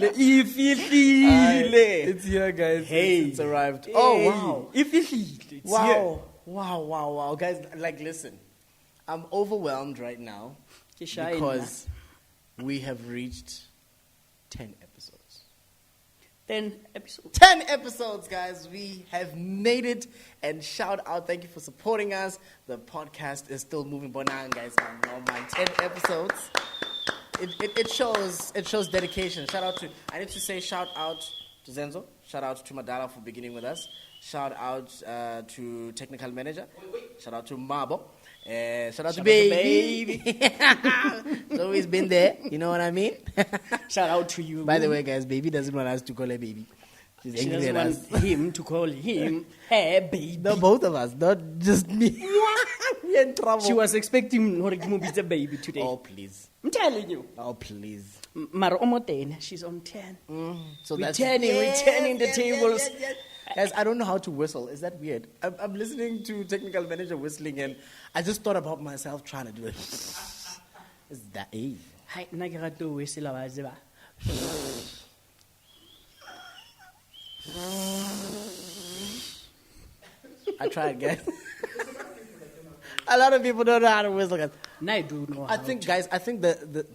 It's here, guys. Hey. It's arrived. Hey. Oh, wow. It's Wow. here. Wow. Guys, like, listen. I'm overwhelmed right now because we have reached 10 episodes. 10 episodes. 10 episodes, guys. We have made it. And shout out. Thank you for supporting us. The podcast is still moving. Bonan, guys. Man, 10 episodes. It shows dedication. I need to say shout out to Zenzo. Shout out to Madala for beginning with us. Shout out to technical manager. Shout out to Mabo. Shout out to baby. It's always been there. You know what I mean? Shout out to you. By the way, guys, baby doesn't want us to call her baby. She doesn't want him to call him hey baby. No, both of us, not just me. We're in trouble. She was expecting her to be a baby today. Oh, please. I'm telling you. Oh, please. Mara Omoten, she's on 10. So we're turning the tables. Yes. Guys, I don't know how to whistle. Is that weird? I'm listening to technical manager whistling, and I just thought about myself trying to do it. Is that Hi, Nagarato whistle. I tried, guys. A lot of people don't know how to whistle, guys. No, I do know. I think the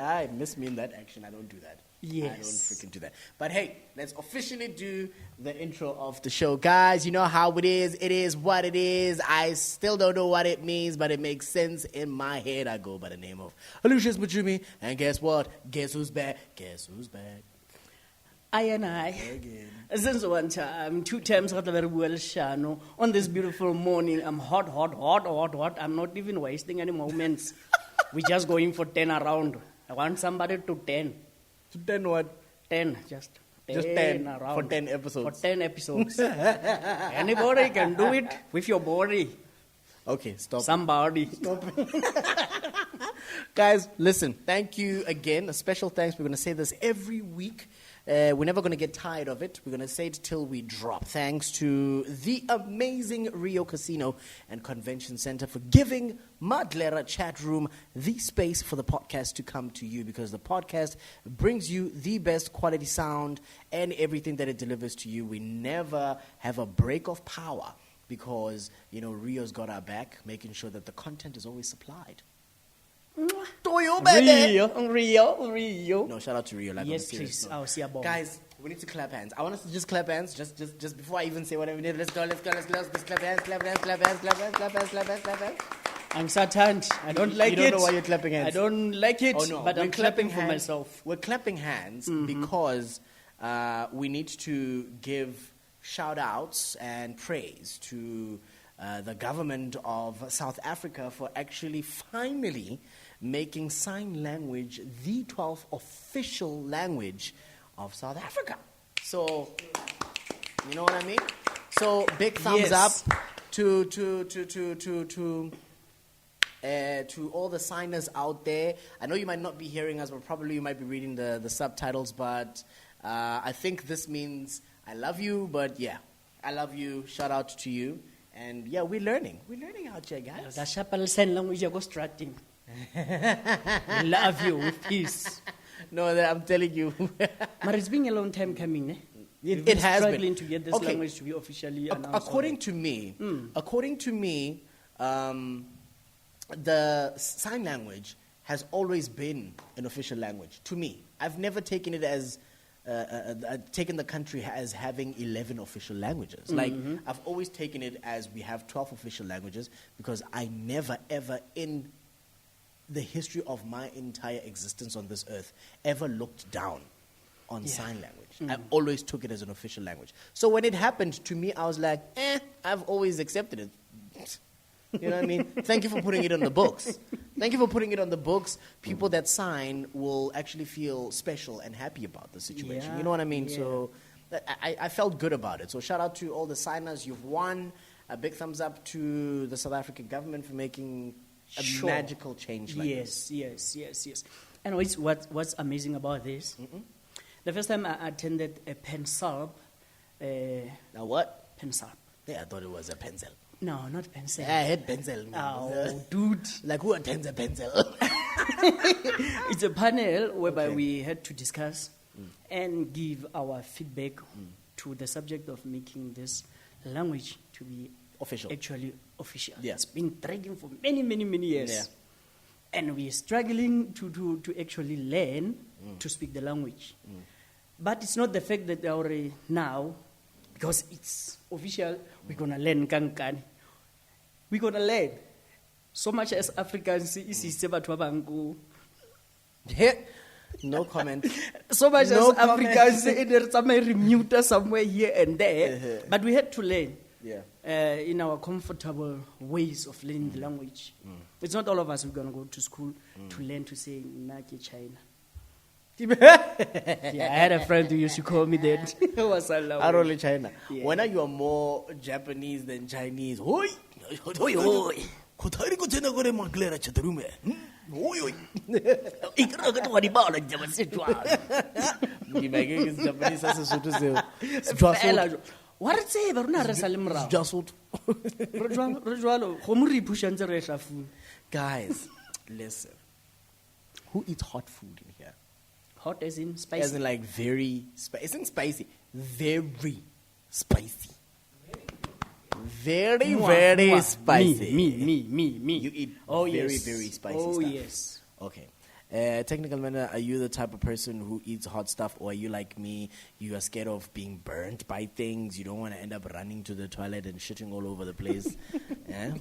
I miss me in that action. I don't do that. Yes. I don't freaking do that. But hey, let's officially do the intro of the show. Guys, you know how it is. It is what it is. I still don't know what it means, but it makes sense in my head. I go by the name of Alucius Mocumi. And guess what? Guess who's back? Guess who's back? I and I. Again. Since one time, 2 times got very well, Shano. On this beautiful morning, I'm hot. I'm not even wasting any moments. We're just going for 10 around. I want somebody to 10. To 10 what? 10, just 10 around. for 10 episodes. For 10 episodes. Anybody can do it with your body. Okay, stop. Somebody. Stop. Guys, listen. Thank you again. A special thanks. We're going to say this every week. We're never going to get tired of it. We're going to say it till we drop. Thanks to the amazing Rio Casino and Convention Center for giving Maglera Chat Room the space for the podcast to come to you, because the podcast brings you the best quality sound and everything that it delivers to you. We never have a break of power because, you know, Rio's got our back, making sure that the content is always supplied. Rio. No, shout out to Rio. Like, yes, please. I'll see about. Guys, we need to clap hands. I want us to just clap hands, just before I even say whatever we need. Let's go. Let's clap hands. I'm Satan. I don't like it. You don't know why you're clapping hands. I don't like it, oh, no. but I'm clapping for myself. We're clapping hands because we need to give shout-outs and praise to the government of South Africa for actually finally making sign language the 12th official language of South Africa. So, you know what I mean? So, big thumbs up to all the signers out there. I know you might not be hearing us, but probably you might be reading the subtitles, but I think this means I love you, but yeah, I love you. Shout out to you. And yeah, we're learning. We're learning out here, guys. The Chapel sign language you're constructing. I love you with peace. No, I'm telling you. But it's been a long time coming, eh? It has been. Struggling to get this language to be officially announced. According to me, the sign language has always been an official language. To me, I've never taken it as taken the country as having 11 official languages. Like, I've always taken it as we have 12 official languages, because I never, ever in the history of my entire existence on this earth ever looked down on sign language. I always took it as an official language. So when it happened to me, I was like, I've always accepted it. You know what I mean? Thank you for putting it on the books. Thank you for putting it on the books. People that sign will actually feel special and happy about the situation. You know what I mean? So I felt good about it. So shout out to all the signers. You've won. A big thumbs up to the South African government for making a magical change like this. Yes. And what's amazing about this? The first time I attended a pencil. Now what? Pencil. Yeah, I thought it was a pencil. No, not pencil. I had pencil. Oh, dude. Like who attends a pencil? It's a panel whereby we had to discuss and give our feedback to the subject of making this language to be Official. actually official. Yeah. It's been dragging for many, many, many years. Yeah. And we're struggling to actually learn to speak the language. But it's not the fact that they already now, because it's official, we're going to learn Kankani. We're going to learn. So much as Africans, No comment. so much No as Africans, there's some remuter somewhere here and there. But we had to learn. Yeah. In our comfortable ways of learning the language. It's not all of us who are going to go to school to learn to say Naki China. Yeah, I had a friend who used to call me that. Arole China. Yeah. When you are more Japanese than Chinese, hoi, hoi, hoi. Kotari ko tena gore Maglera chatarume. Hoi, hoi. Ikra ka twa di bala jaba setwa. Ngibeke ke Japanese sa Sesotho seo. Fela jo. Wa re tseba rona re sa le morao. Jasotho. Re jwalo go mo re pusha ntse re shafu. Guys, listen. Who eats hot food in here? Hot as in spicy. As in like very spicy. Isn't spicy? Very spicy. Very, very spicy. Me. You eat Oh, very, yes. very spicy Oh, stuff. yes. Okay. Technical manner, are you the type of person who eats hot stuff, or are you like me? You are scared of being burnt by things. You don't want to end up running to the toilet and shitting all over the place. Yeah?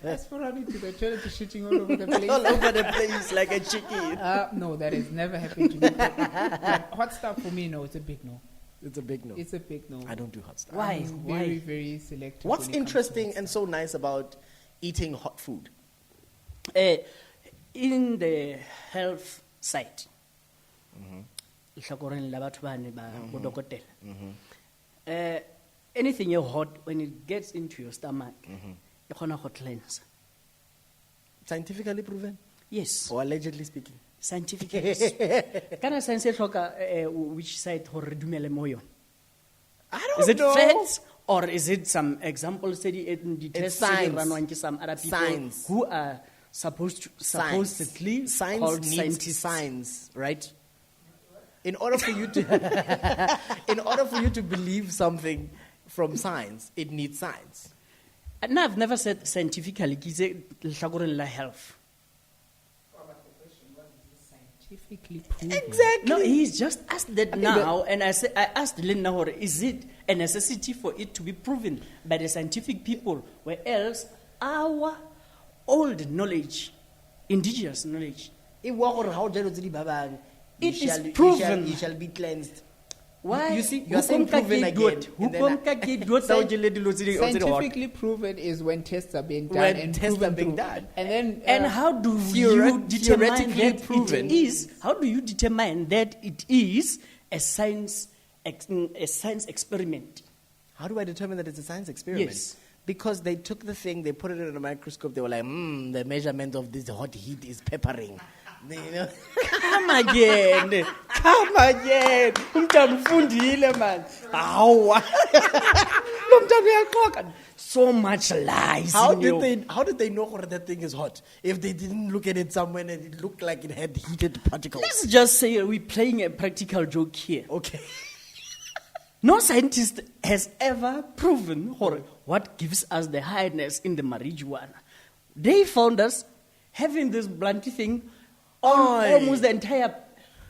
As for running to the toilet, shitting all over the place. All over the place like a chicken. No, that has never happened to me. Like, hot stuff for me, no, it's a big no. It's a big no. It's a big no. I don't do hot stuff. Why? I'm very, very selective. What's when it comes to interesting hot and so nice about eating hot food? In the health side, hlakoreng la batho bane ba bo dokotela. Anything you hot, when it gets into your stomach, e kgona go cleanse. Scientifically proven? Yes, Or allegedly speaking? scientific. Kana science e hloka which side ho re dumele mo yona? I don't Is it know. facts or is it some example study in the tests science. run some other people Science. who are supposedly Science called needs scientists? science, right? In order for you to, in order for you to believe something from science, it needs science. And I've never said scientifically, ki se lehlakoreng la health. scientifically proven. Exactly. No, he's just asked that now, and I asked Lynn Nahor, is it a necessity for it to be proven by the scientific people, where else our old knowledge, indigenous knowledge, It is proven. You shall be cleansed. Why? You see, you are saying proven again. And then Scientifically proven is when tests are being done When and tests proven are being to- done. And then And how do you determine theoretically that proven. it is? How do you determine that it is a science experiment? How do I determine that it's a science experiment? Yes. Because they took the thing, they put it in a microscope, they were like, the measurement of this hot heat is peppering. You know? Come again. Come again. Umntana man. So much lies. How in you. did they know that thing is hot if they didn't look at it somewhere and it looked like it had heated particles? Let's just say we're playing a practical joke here. Okay. No scientist has ever proven what gives us the highness in the marijuana. They found us having this blunt thing. Almost the entire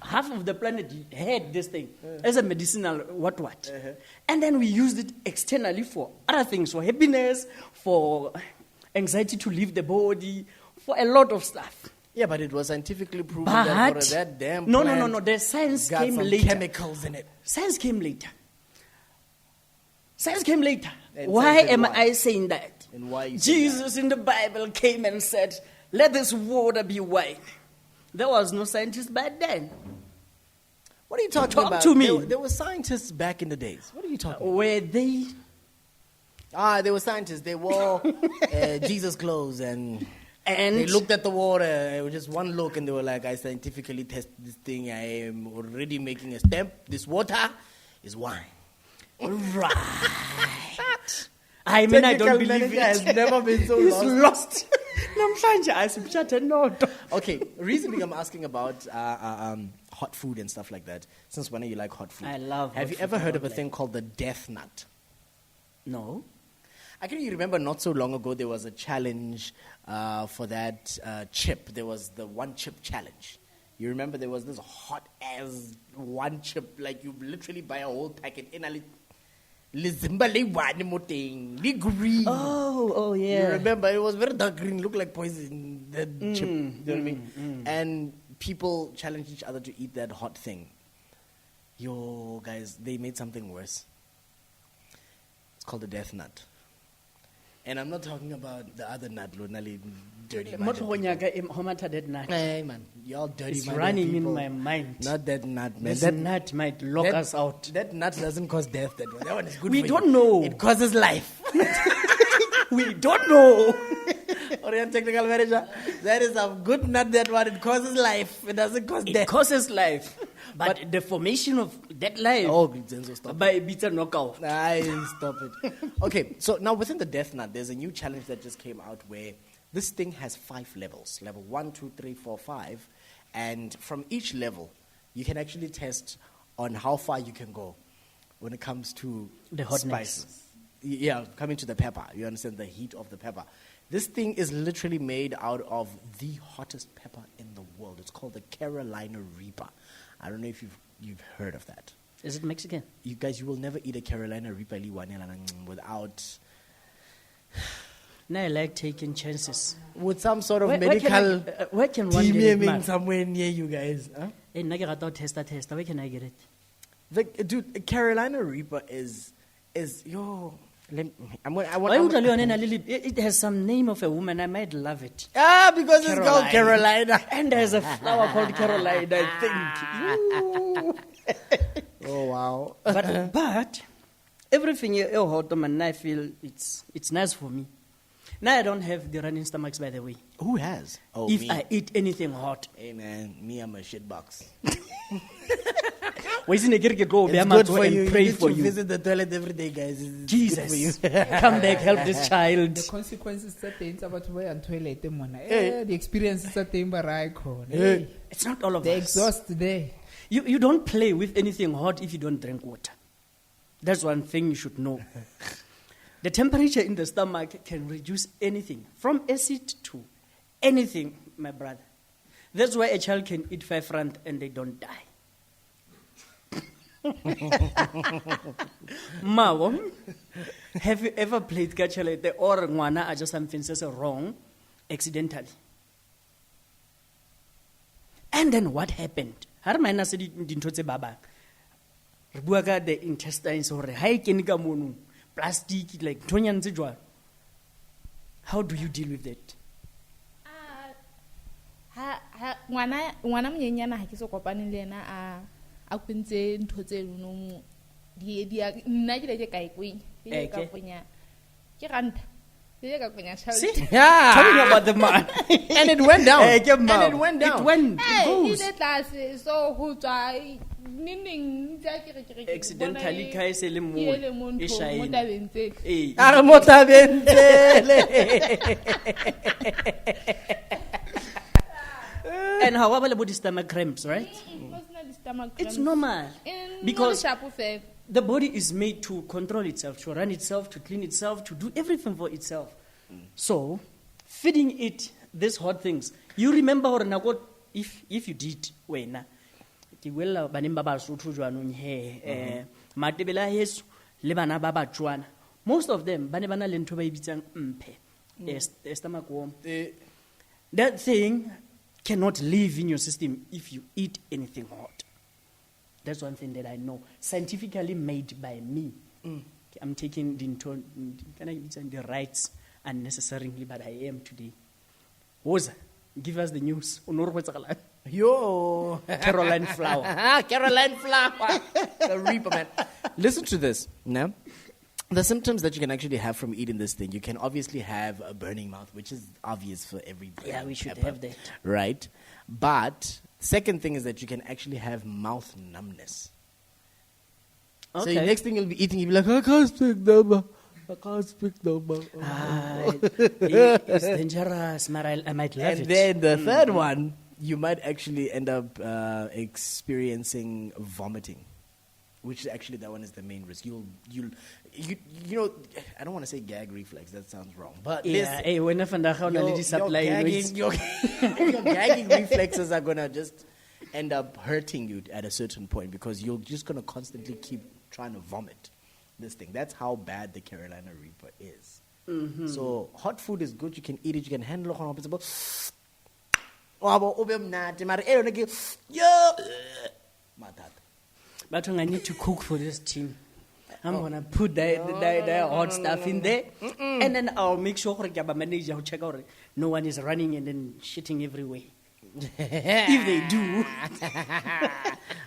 half of the planet had this thing as a medicinal what. And then we used it externally for other things, for happiness, for anxiety to leave the body, for a lot of stuff. Yeah, but it was scientifically proven But that for that damn no. plant The science got came some later. chemicals in it. Science came later. Science came later. And Why science did am what? I saying that? And why you saying Jesus in the Bible came and said, "Let this water be wine." There was no scientist back then. What are you talking Talk about? to me. There were scientists back in the days. What are you talking about? Where they There were scientists. They wore Jesus clothes and and they looked at the water. It was just one look and they were like, I scientifically test this thing. I am already making a stamp. This water is wine. right. I mean, I don't Technical believe manager it. has never been so He's lost. lost. Okay, reason I'm asking about hot food and stuff like that, since when you like hot food? I love Have hot you food, ever I heard of don't a thing called the death nut? No. I can remember not so long ago there was a challenge for that chip. There was the one chip challenge. You remember there was this hot as one chip, like you literally buy a whole packet in a green. Oh, yeah. You remember it was very dark green, looked like poison. That chip, you know what I mean? And people challenged each other to eat that hot thing. Yo, guys, they made something worse. It's called the death nut. And I'm not talking about the other nut, Lonali, dirty man. Hey, man, y'all dirty It's minded running people. in my mind. Not that nut, man. This That nut might lock us out. That nut doesn't cause death. That one is good We for don't you. know. It causes life. We don't know. Orion Technical Manager, that is a good nut, that one. It causes life. It doesn't cause It death. causes life. But the formation of that life Oh, Zenzo, stop by Bitsa knockout. Stop it. Okay, so now within the death nut, there's a new challenge that just came out where this thing has 5 levels. Level 1, 2, 3, 4, 5. And from each level, you can actually test on how far you can go when it comes to The hotness. spices. Yeah, coming to the pepper. You understand the heat of the pepper. This thing is literally made out of the hottest pepper in the world. It's called the Carolina Reaper. I don't know if you've heard of that. Is it Mexican? You guys, you will never eat a Carolina Reaper without No, I like taking chances. with some sort of Where medical can one get it, DMing man? somewhere near you guys. Huh? Hey, nna ke rata ho testa. Where can I get it? Dude, a Carolina Reaper is yo. I Why would want. I learn a little? It has some name of a woman. I might love it. Because it's called Carolina. And there's a flower called Caroline, I think. Oh wow. But everything hot, man, I feel it's nice for me. Now I don't have the running stomachs, by the way. Who has? Oh, If me. I eat anything hot, Hey man, me, I'm a shit box. why isn't it go It's good for you. and pray You need for to you? visit the toilet every day, guys. It's Jesus, good for you. come back, help this child. The consequences that things about where and toilet mona. Hey. The experiences that they Hey. It's not all of The us. exhaust there. You don't play with anything hot if you don't drink water. That's one thing you should know. The temperature in the stomach can reduce anything, from acid to anything, my brother. That's why a child can eat 5 rand and they don't die. Mawo, have you ever played kachalete or ngwana a just something says wrong accidentally? And then what happened? Har mina se dintho tse babang. Re bua ka the intestines hore ha e kene ka mono plastic like ntonyane tse jwalo. How do you deal with that? ngwana monyenyana ha ke so kopane le ena a kwentse ntho tse no di nna ke le ke kae kweng ke ka kwenya ke ranta ke ka kwenya See? child Yeah. Tell me about the man. And it went down. Eh, ke And mao. it went down. It went. eh goes. ile tlase so ho tswa ning tsa ke Accidentally ka e se le mo le mo e ntho mo shine. tabeng tse Eh, Are motabentele. and how about the stomach cramps, right? personal stomach It's cramps. normal. In Because shapo fe the body is made to control itself, to run itself, to clean itself, to do everything for itself. So, feeding it these hot things. You remember hore nako if you did wena ke wela baneng ba Basotho jwanong he matebela heso le bana ba Batswana. Most of them bane bana le ntho ba ibitsang mphe, stomach worm. That thing cannot live in your system if you eat anything hot. That's one thing that I know. Scientifically made by me. I'm taking the rights unnecessarily, but I am today. Woza, give us the news. Yo. Caroline flower. Caroline flower. The Reaper, man. Listen to this. Now, the symptoms that you can actually have from eating this thing, you can obviously have a burning mouth, which is obvious for every Yeah, we should pepper, have that. right? But second thing is that you can actually have mouth numbness. So the Okay. next thing you'll be eating, you'll be like, I can't speak number. I can't speak no more. It's dangerous, but I might love it. And then the third one, you might actually end up experiencing vomiting, which actually that one is the main risk. You know, I don't want to say gag reflex. That sounds wrong, but Yeah, hey, when I find out how your, to supply, your gagging reflexes are gonna just end up hurting you at a certain point because you're just gonna constantly keep trying to vomit this thing. That's how bad the Carolina Reaper is. So hot food is good. You can eat it. You can handle it. But I need to cook for this team. I'm gonna put the hot stuff in there, and then I'll make sure the manager will check out no one is running and then shitting everywhere. If they do,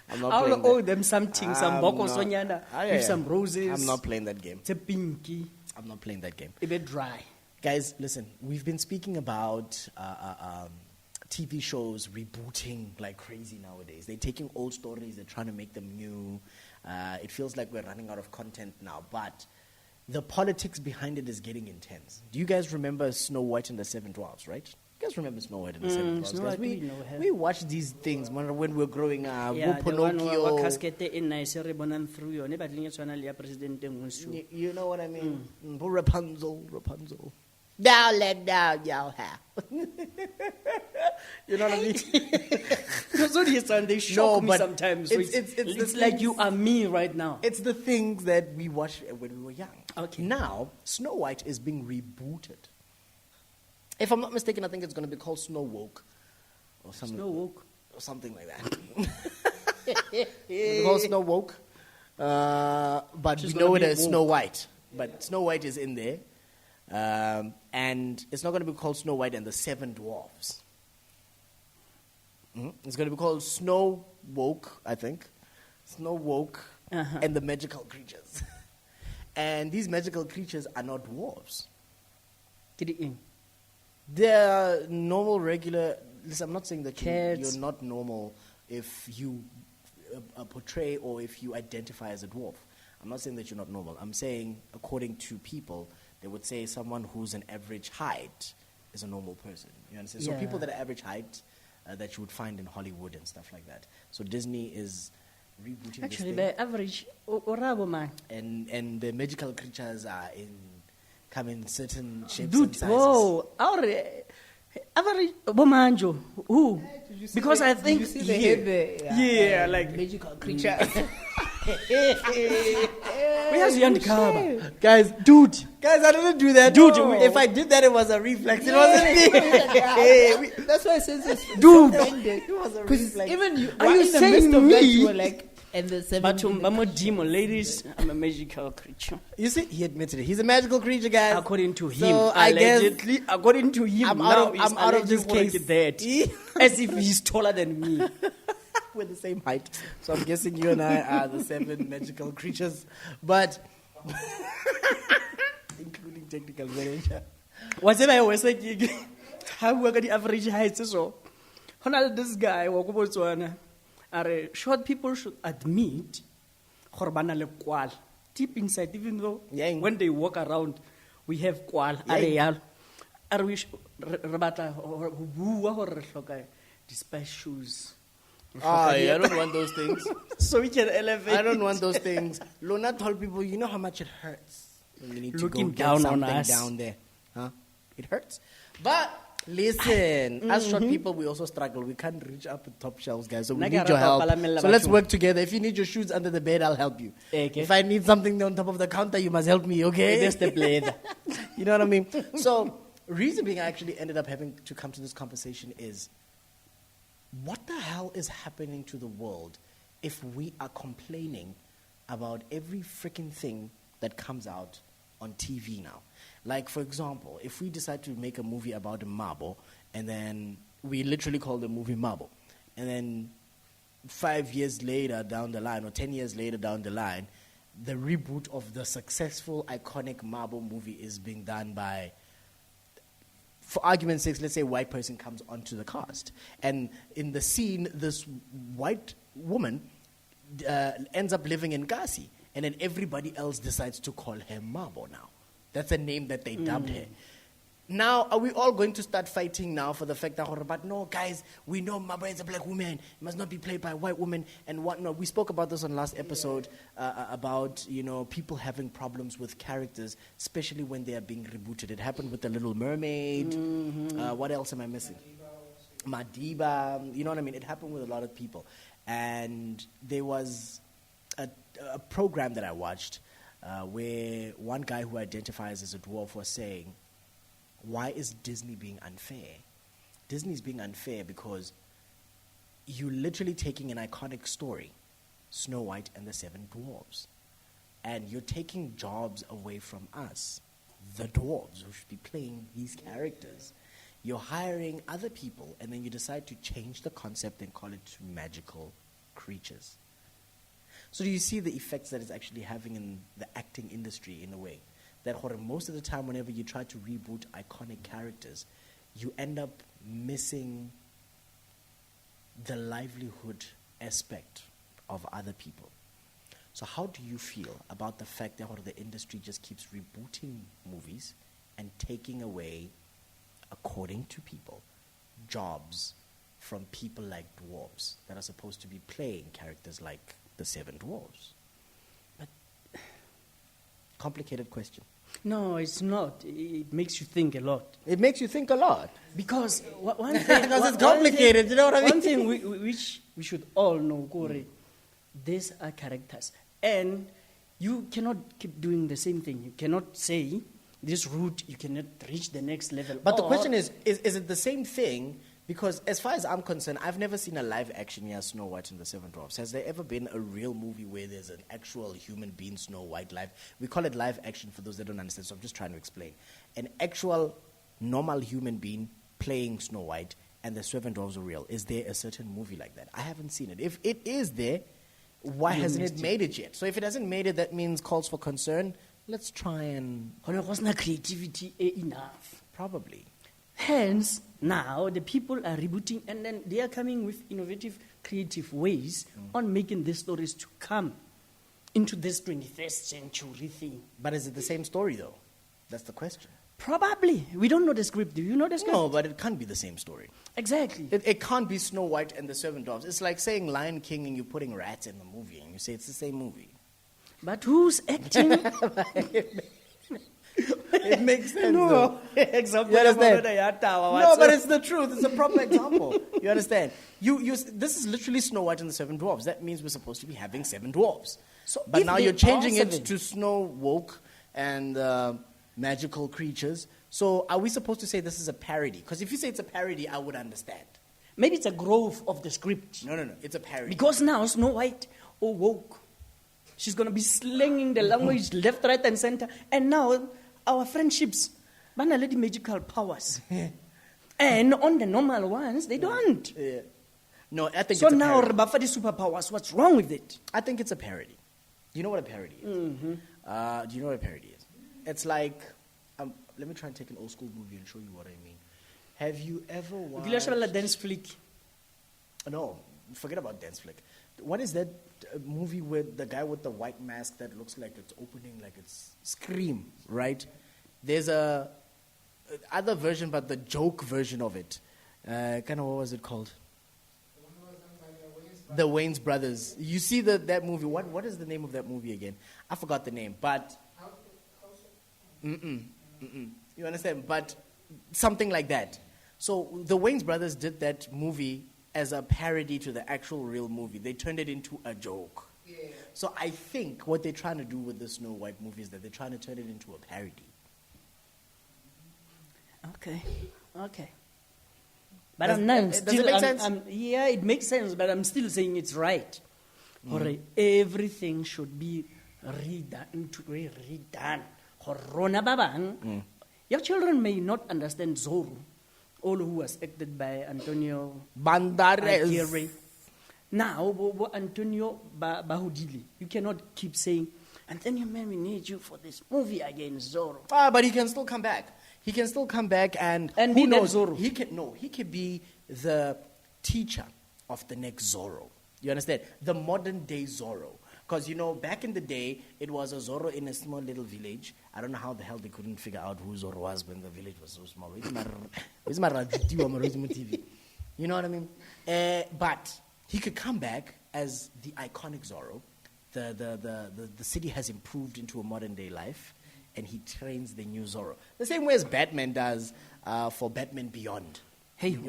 I'll owe them something, some boko sonyana, with some roses. I'm not playing that game. It's a pinky, I'm not playing that game. a bit dry. Guys, listen, we've been speaking about TV shows rebooting like crazy nowadays. They're taking old stories, they're trying to make them new. It feels like we're running out of content now, but the politics behind it is getting intense. Do you guys remember Snow White and the Seven Dwarfs, right? You guys remember Snow White and the Seven Dwarfs? Snow Guys, White, we know her. we watched these things when we were growing up. Yeah, the one where Pinocchio. casket in nice ribbon through your neighbor, president. You know what I mean? Rapunzel. Now let down your hair. You know what I mean? Because what you sound, they shock me but sometimes. So it's it's the like things- you are me right now. It's the things that we watched when we were young. Okay. Now, Snow White is being rebooted. If I'm not mistaken, I think it's going to be called Snow Woke. Or something, Snow Woke. Or something like that. It's called Snow Woke. But She's we know gonna it be as woke. Snow White. But Snow White is in there. And it's not going to be called Snow White and the Seven Dwarfs. It's going to be called Snow Woke, I think. Snow Woke and the Magical Creatures. And these magical creatures are not dwarves. Get it in. They're normal, regular. Listen, I'm not saying that Cats. you're not normal if you portray or if you identify as a dwarf. I'm not saying that you're not normal. I'm saying, according to people, they would say someone who's an average height is a normal person. You understand? So Yeah. people that are average height that you would find in Hollywood and stuff like that. So Disney is rebooting Actually, this thing. by average, orabo man. And the magical creatures come in certain shapes and Dude, sizes. whoa. Our average, bomanjo. Who? Did you see Because the- I did think you see the yeah. head there? Yeah, like magical creature. where's your undercover? Guys, I didn't do that. Dude, if I did that, it was a reflex. It wasn't me. That's why I said this. Dude. It was a Because reflex. even you, Are you in the saying midst of that, me? you were like, and the seven. But I'm a demon, ladies. I'm a magical creature. You see, he admitted it. He's a magical creature, guys. According to him, So I guess allegedly, according to him, I'm now out of this case. That, as if he's taller than me. we're the same height. So I'm guessing you and I are the seven magical creatures. But, including technical manager. Whatever I was saying, how we got the average height, so. This guy, short people should admit, deep inside, even though Yeah. when they walk around, we have kwal. Are we despise shoes? I don't want those things. So we can elevate. I don't want those things. Lona told people, you know how much it hurts when you need to Looking go get down on something us. down there. Huh? It hurts. But listen, as short people, we also struggle. We can't reach up the top shelves, guys. So we need your help. So let's work together. If you need your shoes under the bed, I'll help you. Okay. If I need something on top of the counter, you must help me, okay? That's the blade. You know what I mean? So, reason being I actually ended up having to come to this conversation is, what the hell is happening to the world if we are complaining about every freaking thing that comes out on TV now? Like, for example, if we decide to make a movie about a marble, and then we literally call the movie Marble, and then 5 years later down the line, or 10 years later down the line, the reboot of the successful, iconic Marble movie is being done by, for argument's sake, let's say a white person comes onto the cast. And in the scene, this white woman ends up living in Gasi. And then everybody else decides to call her Marble now. That's a name that they dubbed her. Now, are we all going to start fighting now for the fact that, but no, guys, we know Maba is a black woman. It must not be played by a white woman and whatnot. We spoke about this on last episode about, people having problems with characters, especially when they are being rebooted. It happened with The Little Mermaid. What else am I missing? Madiba. You know what I mean? It happened with a lot of people. And there was a program that I watched where one guy who identifies as a dwarf was saying, why is Disney being unfair? Disney's being unfair because you're literally taking an iconic story, Snow White and the Seven Dwarfs, and you're taking jobs away from us, the dwarves, who should be playing these characters. You're hiring other people, and then you decide to change the concept and call it magical creatures. So do you see the effects that it's actually having in the acting industry in a way? That most of the time whenever you try to reboot iconic characters, you end up missing the livelihood aspect of other people. So how do you feel about the fact that the industry just keeps rebooting movies and taking away, according to people, jobs from people like dwarves that are supposed to be playing characters like the Seven Dwarfs? But complicated question. No, it's not. It makes you think a lot. It makes you think a lot. Because one thing... Because it's complicated, you know what I mean? One thing which we should all know, Kore, these are characters. And you cannot keep doing the same thing. You cannot say, this route, you cannot reach the next level. But the question is it the same thing? Because as far as I'm concerned, I've never seen a live action Snow White and the Seven Dwarfs. Has there ever been a real movie where there's an actual human being Snow White live? We call it live action for those that don't understand, so I'm just trying to explain. An actual normal human being playing Snow White and the Seven Dwarfs are real. Is there a certain movie like that? I haven't seen it. If it is there, why hasn't it made it yet? So if it hasn't made it, that means calls for concern. Let's try and... There wasn't creativity enough. Probably. Hence, now the people are rebooting and then they are coming with innovative, creative ways on making these stories to come into this 21st century thing. But is it the same story, though? That's the question. Probably. We don't know the script. Do you know the script? No, but it can't be the same story. Exactly. It can't be Snow White and the Seven Dwarfs. It's like saying Lion King and you're putting rats in the movie and you say it's the same movie. But who's acting? It makes sense. No, example. You understand? No, But it's the truth. It's a proper example. You understand? This is literally Snow White and the Seven Dwarfs. That means we're supposed to be having seven dwarfs. So but if now they you're changing are it seven- to snow woke and magical creatures. So are we supposed to say this is a parody? Because if you say it's a parody, I would understand. Maybe it's a growth of the script. No. It's a parody. Because now Snow White, woke. She's going to be slinging the language left, right, and center. And now our friendships, bana lady magical powers. And on the normal ones, they don't. Yeah. No, I think So it's a now, parody. Rabafadi superpowers, what's wrong with it? I think it's a parody. Do you know what a parody is? Mm-hmm. Do you know what a parody is? It's like, let me try and take an old school movie and show you what I mean. Have you ever watched... Gcwababa dance flick. No, forget about dance flick. What is that movie with the guy with the white mask that looks like it's opening, like it's Scream, right? There's a other version, but the joke version of it. Kind of, what was it called? The Wayans Brothers. You see that movie. What is the name of that movie again? I forgot the name, but... You understand? But something like that. So the Wayans Brothers did that movie as a parody to the actual real movie. They turned it into a joke. Yeah. So I think what they're trying to do with the Snow White movie is that they're trying to turn it into a parody. Okay. But I'm not does still... it make sense? Yeah, it makes sense, but I'm still saying it's right. Alright, everything should be redone. Your children may not understand Zorro, all who was acted by Antonio Banderas. Now, Antonio Bahudili, you cannot keep saying, Antonio, man, we need you for this movie against Zorro. But he can still come back. He can still come back and be who knows? Zorro. He can be the teacher of the next Zorro. You understand? The modern day Zorro. Because, back in the day, it was a Zorro in a small little village. I don't know how the hell they couldn't figure out who Zorro was when the village was so small. You know what I mean? But he could come back as the iconic Zorro. The city has improved into a modern day life, and he trains the new Zorro. The same way as Batman does for Batman Beyond. Hey,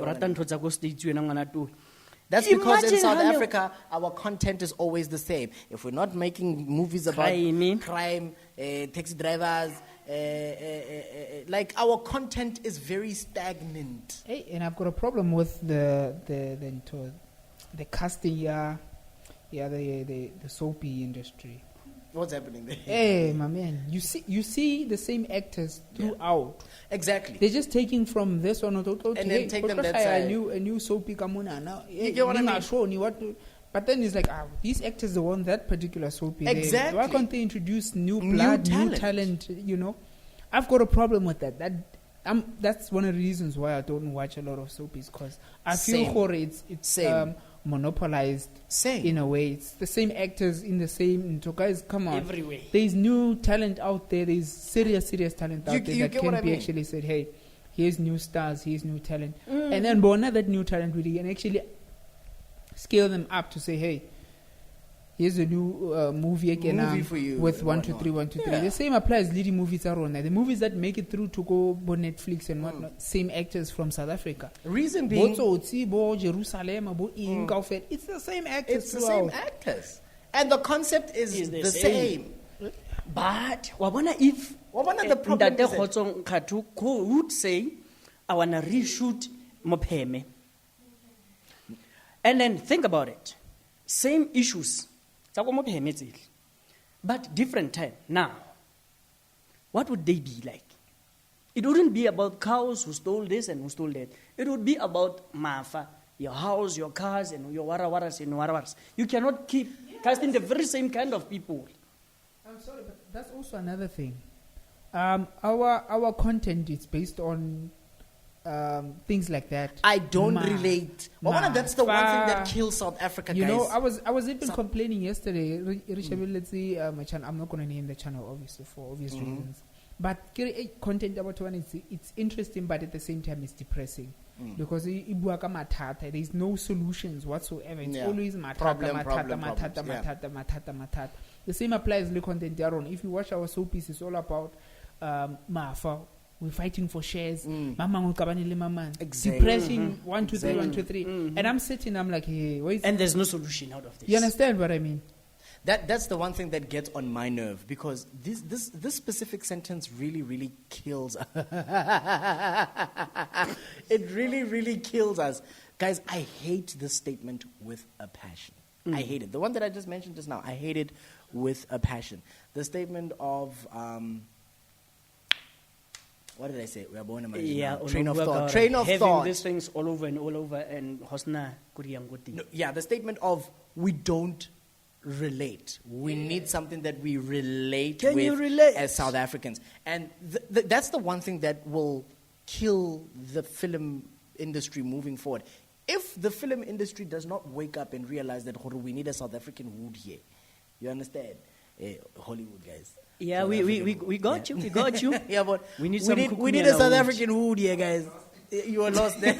That's because in Imagine South how Africa, our content is always the same. If we're not making movies about crime, taxi drivers, like our content is very stagnant. Hey, and I've got a problem with the casting, the soapy industry. What's happening there? Hey, my man, you see the same actors throughout. Exactly. They're just taking from this one, And then take them that side. a new soapy kamuna now. You get what I mean? But then it's like, these actors want that particular soapy. Exactly. Why can't they introduce new blood, new talent? I've got a problem with that. That's one of the reasons why I don't watch a lot of soapies, because I feel horror. It's monopolized. Same. In a way. It's the same actors in the same. So guys, come on. Everywhere. There's new talent out there. There's serious talent out there that can be actually said, hey, here's new stars, here's new talent. And then born that new talent, we can actually scale them up to say, hey, here's a new movie again for you with 1, 2, 3, 1, 2, 3. The same applies. Leading movies are on there. The movies that make it through to go on Netflix and whatnot. Same actors from South Africa. Reason being, Jerusalem, it's the same actors. it's the same actors, and the concept is the same. But if The problem is Ntate Khatho would say, I want to reshoot Mopheme. And then think about it. Same issues. But different time. Now, what would they be like? It wouldn't be about cows who stole this and who stole that. It would be about Mafa, your house, your cars, and your warawaras and warawaras. You cannot keep casting the very same kind of people. I'm sorry, but that's also another thing. Our content is based on things like that. I don't relate. That's the one thing that kills South Africa, guys. I was even complaining yesterday. Rethable, let's see, my channel. I'm not going to name the channel, obviously, for obvious reasons. But content about one, it's interesting, but at the same time, it's depressing. Because there's no solutions whatsoever. It's always matata. The same applies to the content they're on. If you watch our soapies, it's all about Mafa. We're fighting for shares. Exactly. Depressing 1, 2, 3, 1, 2, 3. And I'm sitting, I'm like, hey, and there's no solution out of this. You understand what I mean? That's the one thing that gets on my nerve, because this specific sentence really, really kills. It really, really kills us. Guys, I hate this statement with a passion. I hate it. The one that I just mentioned just now, I hate it with a passion. The statement of... what did I say? We are born train of thought. Train of having thought. These things all over and hosna kuriyangoti. No, the statement of we don't relate. We need something that we relate Can with you relate? as South Africans. And that's the one thing that will kill the film industry moving forward. If the film industry does not wake up and realize that we need a South African hood here. You understand? Hollywood guys. Yeah, we got you. We got you. Yeah, but we need a South African hood here, guys. You are lost there.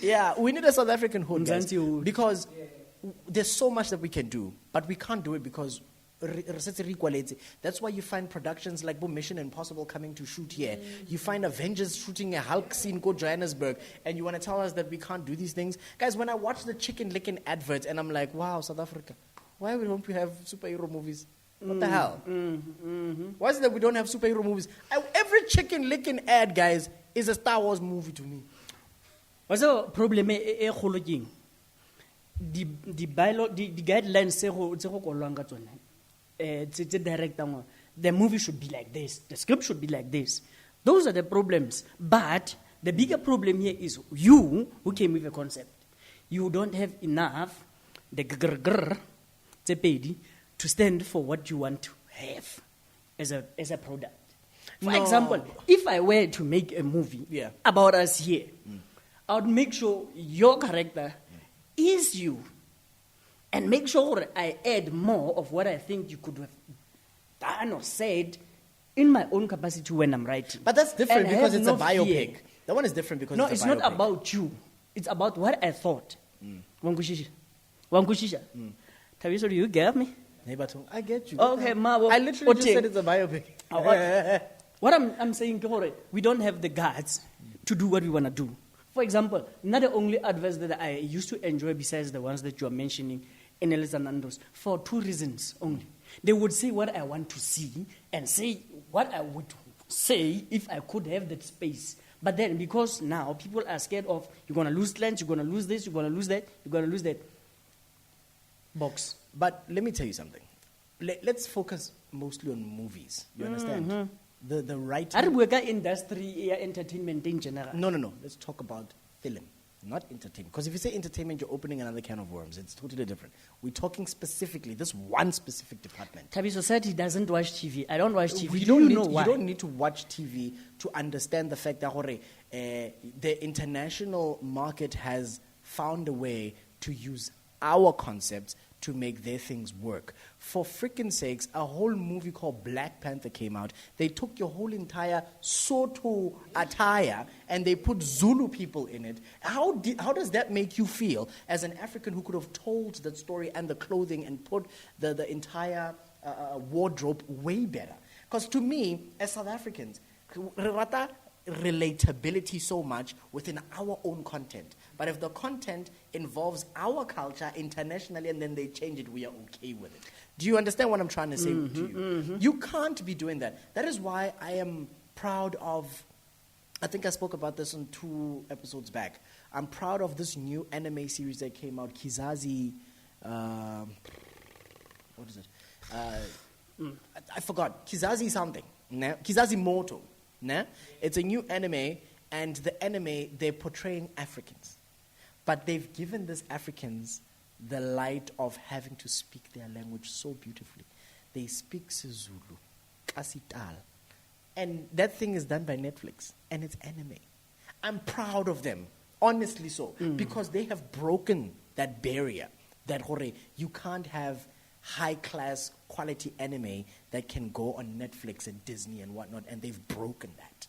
Yeah, we need a South African hood, guys, because there's so much that we can do, but we can't do it because that's why you find productions like Mission Impossible coming to shoot here. You find Avengers shooting a Hulk scene go Johannesburg, and you want to tell us that we can't do these things? Guys, when I watch the chicken licking adverts and I'm like, wow, South Africa, why don't we have superhero movies? What the hell? Why is it that we don't have superhero movies? Every chicken licking ad, guys, is a Star Wars movie to me. What's the problem? The guidelines say the director, the movie should be like this, the script should be like this. Those are the problems. But the bigger problem here is you who came with a concept. You don't have enough to stand for what you want to have as a product. For example, if I were to make a movie about us here, I would make sure your character is you. and make sure I add more of what I think you could have done or said in my own capacity when I'm writing. But that's different And because have it's no a biopic. fear. That one is different because No, it's it's a biopic. not about you. It's about what I thought. Wankushisha. Thabiso, do you get me? Neighbor Tong, I get you. Okay, Mabo. I literally just said it's a biopic. What I'm saying, Kehore, we don't have the guts to do what we want to do. For example, not the only adverts that I used to enjoy besides the ones that you are mentioning in Elisa Nando's, for 2 reasons only. They would say what I want to see and say what I would say if I could have that space. But then, because now people are scared of, you're going to lose clients, you're going to lose this, you're going to lose that, you're going to lose that. Box. But let me tell you something. Let's focus mostly on movies. You understand? The writing. I work in industry, entertainment in general. No. Let's talk about film, not entertainment. Because if you say entertainment, you're opening another can of worms. It's totally different. We're talking specifically, this one specific department. Thabiso said he doesn't watch TV. I don't watch TV. You don't need to watch TV to understand the fact that the international market has found a way to use our concepts to make their things work. For frickin' sakes, a whole movie called Black Panther came out. They took your whole entire Soto attire and they put Zulu people in it. How does that make you feel as an African who could have told that story and the clothing and put the entire wardrobe way better? Because to me, as South Africans, relatability so much within our own content. But if the content involves our culture internationally and then they change it, we are okay with it. Do you understand what I'm trying to say to you? You can't be doing that. That is why I am proud of, I think I spoke about this on 2 episodes back. I'm proud of this new anime series that came out, Kizazi, what is it? I forgot. Kizazi something. Kizazi Moto. It's a new anime, and the anime, they're portraying Africans. But they've given these Africans the light of having to speak their language so beautifully. They speak Sizulu, Kasital. And that thing is done by Netflix, and it's anime. I'm proud of them, honestly so, because they have broken that barrier that you can't have high-class quality anime that can go on Netflix and Disney and whatnot, and they've broken that.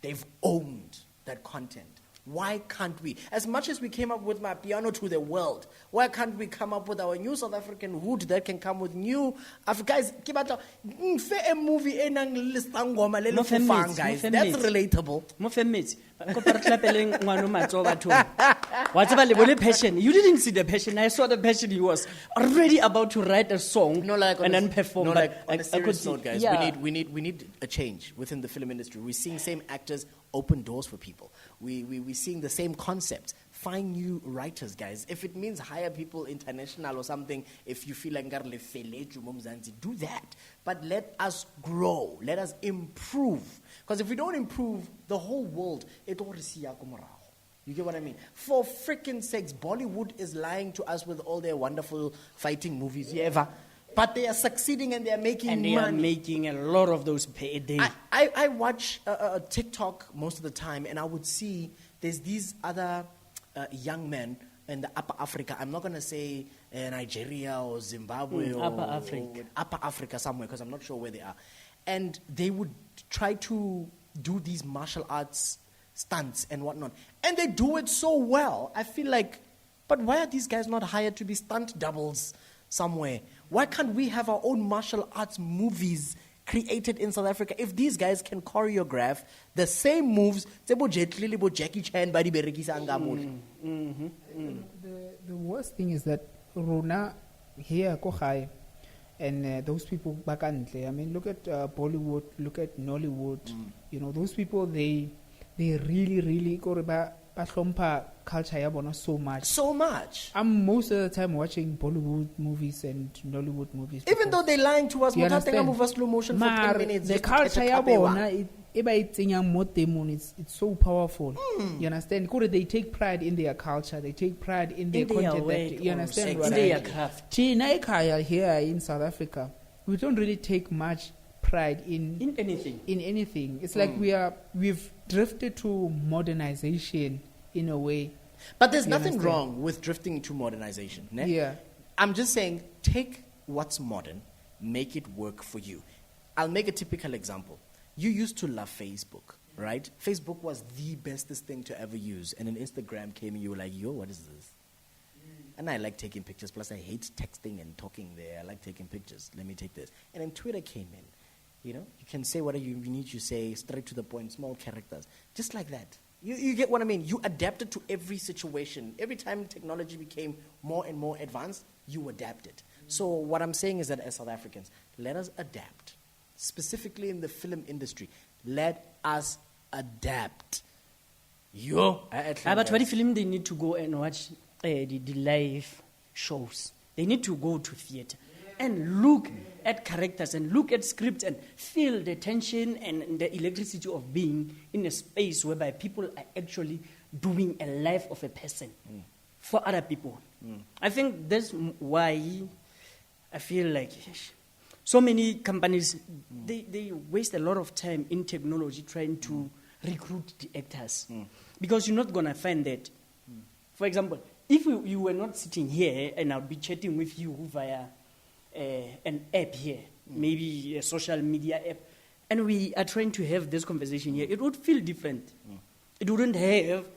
They've owned that content. Why can't we? As much as we came up with my piano to the world, why can't we come up with our new South African hood that can come with new guys? A movie guys. That's relatable. Whatever passion, you didn't see the passion. I saw the passion. He was already about to write a song and then perform. On a serious note, guys, we need a change within the film industry. We're seeing same actors open doors for people. We're seeing the same concepts. Find new writers, guys. If it means hire people international or something, if you feel like do that. But let us grow. Let us improve. Because if we don't improve, the whole world, it will see. You get what I mean? For freaking sakes, Bollywood is lying to us with all their wonderful fighting movies. But they are succeeding and they are making money. And they are making a lot of those payday. I watch TikTok most of the time, and I would see there's these other young men in the Upper Africa. I'm not going to say Nigeria or Zimbabwe or Upper Africa somewhere, because I'm not sure where they are. And they would try to do these martial arts stunts and whatnot. And they do it so well. I feel like, but why are these guys not hired to be stunt doubles somewhere? Why can't we have our own martial arts movies created in South Africa? If these guys can choreograph the same moves, Jackie Chan, The worst thing is that Rona here, Kohai, and those people back andre. I mean, look at Bollywood, look at Nollywood. You know, those people, they really culture ya bona so much. So much. I'm most of the time watching Bollywood movies and Nollywood movies. Even though they're lying to us, you understand? Move slow motion for 10 minutes. The culture ya bona, it's so powerful. You understand? They take pride in their culture. They take pride in their content. You understand? In their craft. Here in South Africa, we don't really take much pride in anything. It's like we've drifted to modernization in a way. But there's nothing wrong with drifting to modernization. Ne? Yeah. I'm just saying, take what's modern, make it work for you. I'll make a typical example. You used to love Facebook, right? Facebook was the bestest thing to ever use. And then Instagram came and you were like, yo, what is this? And I like taking pictures. Plus, I hate texting and talking there. I like taking pictures. Let me take this. And then Twitter came in. You know, you can say whatever you need to say, straight to the point, small characters. Just like that. You get what I mean? You adapted to every situation. Every time technology became more and more advanced, you adapted. So what I'm saying is that as South Africans, let us adapt. Specifically in the film industry, let us adapt. But what film they need to go and watch the live shows? They need to go to theater and look at characters and look at scripts and feel the tension and the electricity of being in a space whereby people are actually doing a life of a person for other people. I think that's why I feel like so many companies, they waste a lot of time in technology trying to recruit the actors. Because you're not going to find that. For example, if you were not sitting here and I'll be chatting with you via an app here, maybe a social media app, and we are trying to have this conversation here, it would feel different. It wouldn't have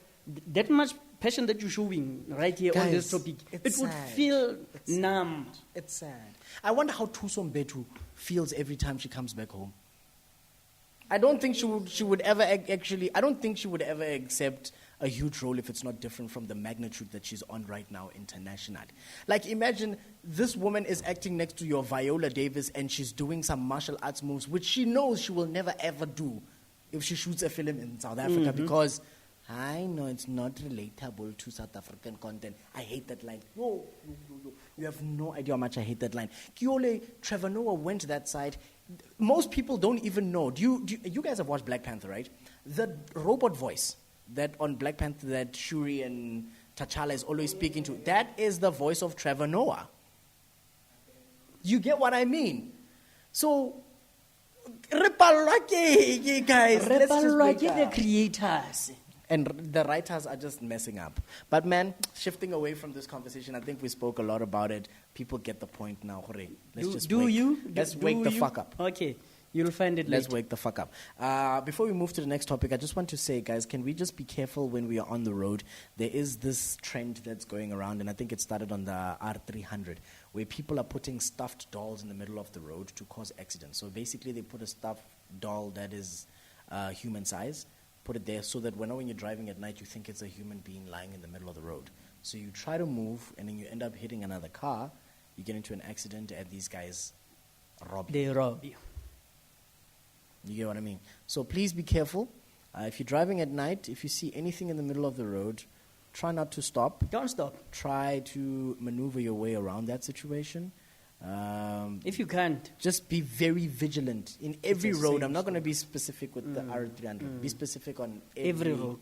that much passion that you're showing right here on this topic. It would feel numb. It's sad. I wonder how Thuso Mbetu feels every time she comes back home. I don't think she would ever actually. I don't think she would ever accept a huge role if it's not different from the magnitude that she's on right now internationally. Like, imagine this woman is acting next to your Viola Davis and she's doing some martial arts moves, which she knows she will never ever do if she shoots a film in South Africa, because I know it's not relatable to South African content. I hate that line. No. You have no idea how much I hate that line. Kiole, Trevor Noah went that side. Most people don't even know. You guys have watched Black Panther, right? The robot voice that on Black Panther that Shuri and T'Challa is always speaking to, that is the voice of Trevor Noah. You get what I mean? So, repalwake, guys. Let's just wake the up. creators. And the writers are just messing up. But man, shifting away from this conversation, I think we spoke a lot about it. People get the point now. Let's wake the fuck up. Okay, you'll find it Let's later. wake the fuck up. Before we move to the next topic, I just want to say, guys, can we just be careful when we are on the road? There is this trend that's going around, and I think it started on the R300, where people are putting stuffed dolls in the middle of the road to cause accidents. So basically, they put a stuffed doll that is human size, put it there so that when you're driving at night, you think it's a human being lying in the middle of the road. So you try to move, and then you end up hitting another car, you get into an accident, and these guys rob you. They rob you. You get what I mean? So please be careful. If you're driving at night, if you see anything in the middle of the road, try not to stop. Don't stop. Try to maneuver your way around that situation. If you can't. Just be very vigilant in every road. same I'm not going to be specific with the R300. Be specific on every road.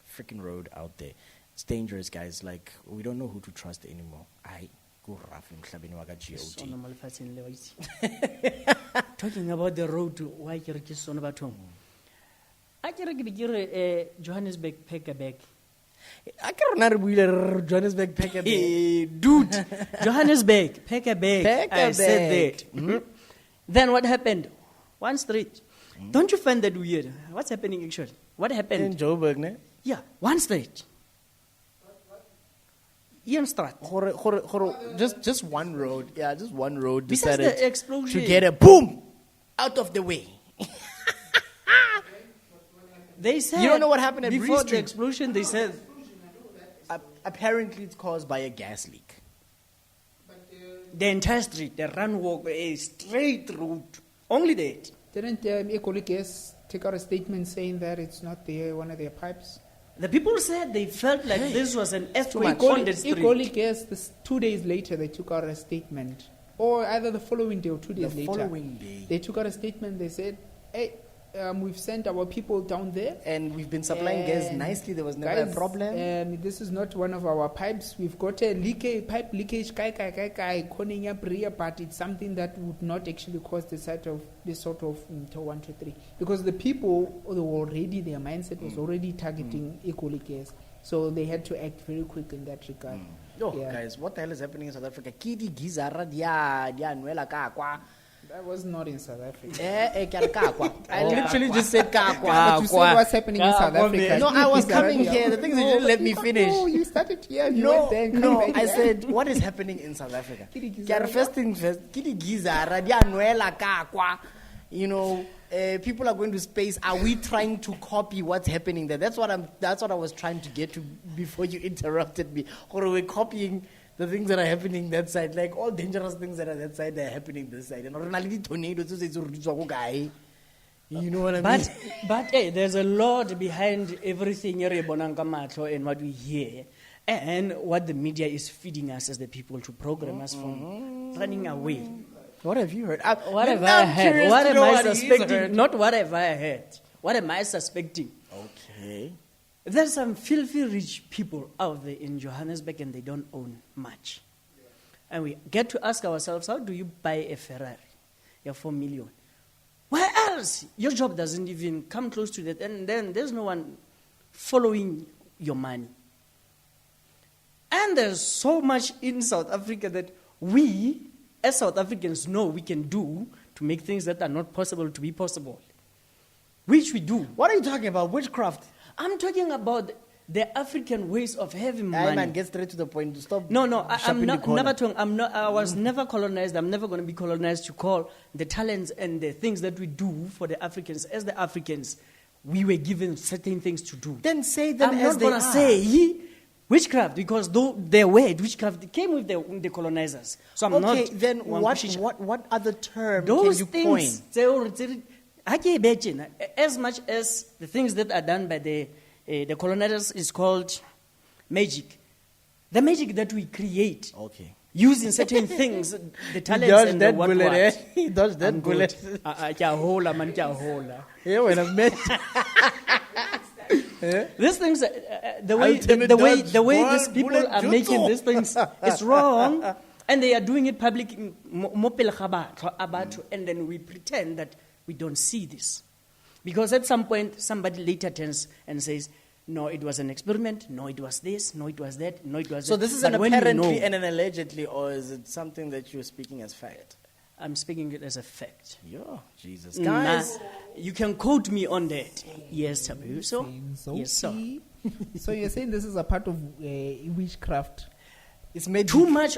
Freaking road out there. It's dangerous, guys. Like, we don't know who to trust anymore. Talking about the road, why you're just on about home? I can Johannesburg pack a bag. I can't Johannesburg pack a bag. Hey, dude, Johannesburg pack a bag. I said that. Then what happened? One street. Don't you find that weird? What's happening actually? What happened? In Joburg, ne? Yeah, one street. Ian Strat. Just one road. Yeah, just one road. Besides Decided the explosion. to get a boom out of the way. They said. You don't know what happened at Bree before the Street? explosion. They said Apparently, it's caused by a gas leak. the entire street, the run walk, a straight route. Only that. Didn't Ecoligas take out a statement saying that it's not one of their pipes? The people said they felt like this was an earthquake So on the street. Ecoligas, 2 days later, they took out a statement. Or either the following day or 2 days later. Following day. They took out a statement. They said, hey, we've sent our people down there. And we've been supplying gas And nicely. There was never a problem. This is not one of our pipes. We've got a pipe leakage, but it's something that would not actually cause this sort of 1, 2, 3. Because the people were already, their mindset was already targeting Ecoligas. So they had to act very quick in that regard. Yo, Yeah. guys, what the hell is happening in South Africa? Kidi gizara dia nwela kakwa. That was not in South Africa. I literally just said kakwa. But you said what's happening in South Africa. No, I was Kidi coming gizara here. dia. The thing is, you didn't let me finish. No, you started here. You went there and come No, back I here. said, what is happening in South Africa? Kidi gizara Kya re first thing first, kidi gizara dia nwela kakwa. You know, people are going to space. Are we trying to copy what's happening there? That's what I was trying to get to before you interrupted me. Or we're copying the things that are happening that side, like all dangerous things that are that side, they're happening this side. And originally tornadoes, you know what I mean? But hey, there's a lot behind everything and what we hear, and what the media is feeding us as the people to program us from running away. What have you heard? What have Now I I'm heard? curious What to am know I what he's suspecting? heard. Not what have I heard. What am I suspecting? Okay. There's some filthy rich people out there in Johannesburg and they don't own much. And we get to ask ourselves, how do you buy a Ferrari? You're 4 million. Where else? Your job doesn't even come close to that. And then there's no one following your money. And there's so much in South Africa that we, as South Africans, know we can do to make things that are not possible to be possible. Which we do. What are you talking about? Witchcraft? I'm talking about the African ways of having Hey, money. man, get straight to the point. Stop. No, I'm sharpening not. the corner. Never talking. I was never colonized. I'm never going to be colonized to call the talents and the things that we do for the Africans. As the Africans, we were given certain things to do. Then say them I'm as not they going to are. say witchcraft because though their word witchcraft came with the colonizers. So I'm not. Okay, then wankushisha. what other term Those can you coin? things, I can imagine, as much as the things that are done by the colonizers is called magic. The magic that we create Okay. using certain things, the talents dodged and that the what. bullet, eh? He dodged that I'm bullet. good. Kya man, kya. Yeah, when I've met. These things, the Ultimate way dodge, these ball, people bullet are jutsu. making these things is wrong, and they are doing it public, and then we pretend that we don't see this, because at some point somebody later turns and says, "No, it was an experiment. No, it was this. No, it was that. No, it was." So that." this is But an when you apparently know- and an allegedly, or is it something that you're speaking as fact? I'm speaking it as a fact. Yo, Jesus. Nah, Guys. you can quote me on that. Yes, Thabiso. Zenzo. Yes, sir. So you're saying this is a part of witchcraft? It's magic. Too much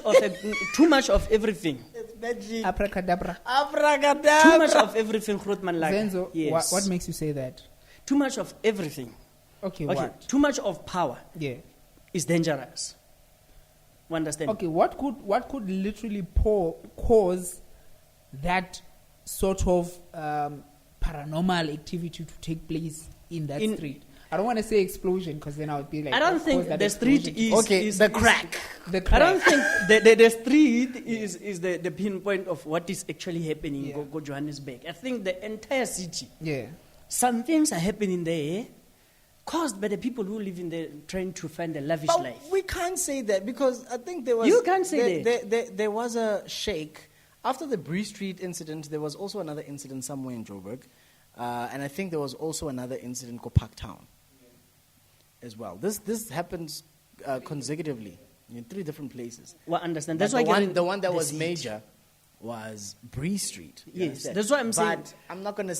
of everything. It's magic. Abracadabra. Abracadabra. Too much of everything, Grootman Laga. Zenzo, Yes. what makes you say that? Too much of everything. Okay, Okay. what? Too much of power Yeah. is dangerous. You understand? Okay, what could literally cause that sort of paranormal activity to take place in that street? I don't want to say explosion because then I would be like, I don't of think course that the street explosion- is Okay, is the is- crack. The I crack. don't think the street is the pinpoint of what is actually happening Yeah. in Johannesburg. I think the entire city. Yeah. Some things are happening there, caused by the people who live in there trying to find a lavish But life. we can't say that because I think there was. You can't say there was a shake after the Bree Street incident. There was also another incident somewhere in Joburg, and I think there was also another incident called Parktown as well. This happens consecutively in 3 different places. Well, understand. But That's why the one that was city. major was Bree Street. You Yes, understand? that's what I'm saying. But I'm not gonna.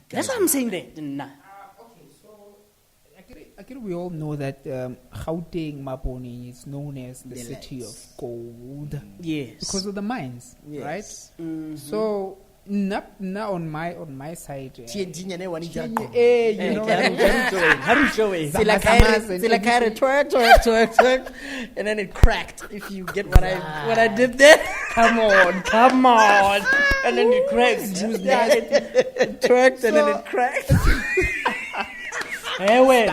That's what I'm saying there. Nah. Okay, so actually we all know that Gauteng Maponi is known as the city of gold Yes. because of the mines, Yes. right? Mhm. So now on my side, you Hey, know, Haru showing. twerk, and then it cracked. If you get what I did there, Come on. And then it cracks. it twerked and then it cracked. Hey, wait.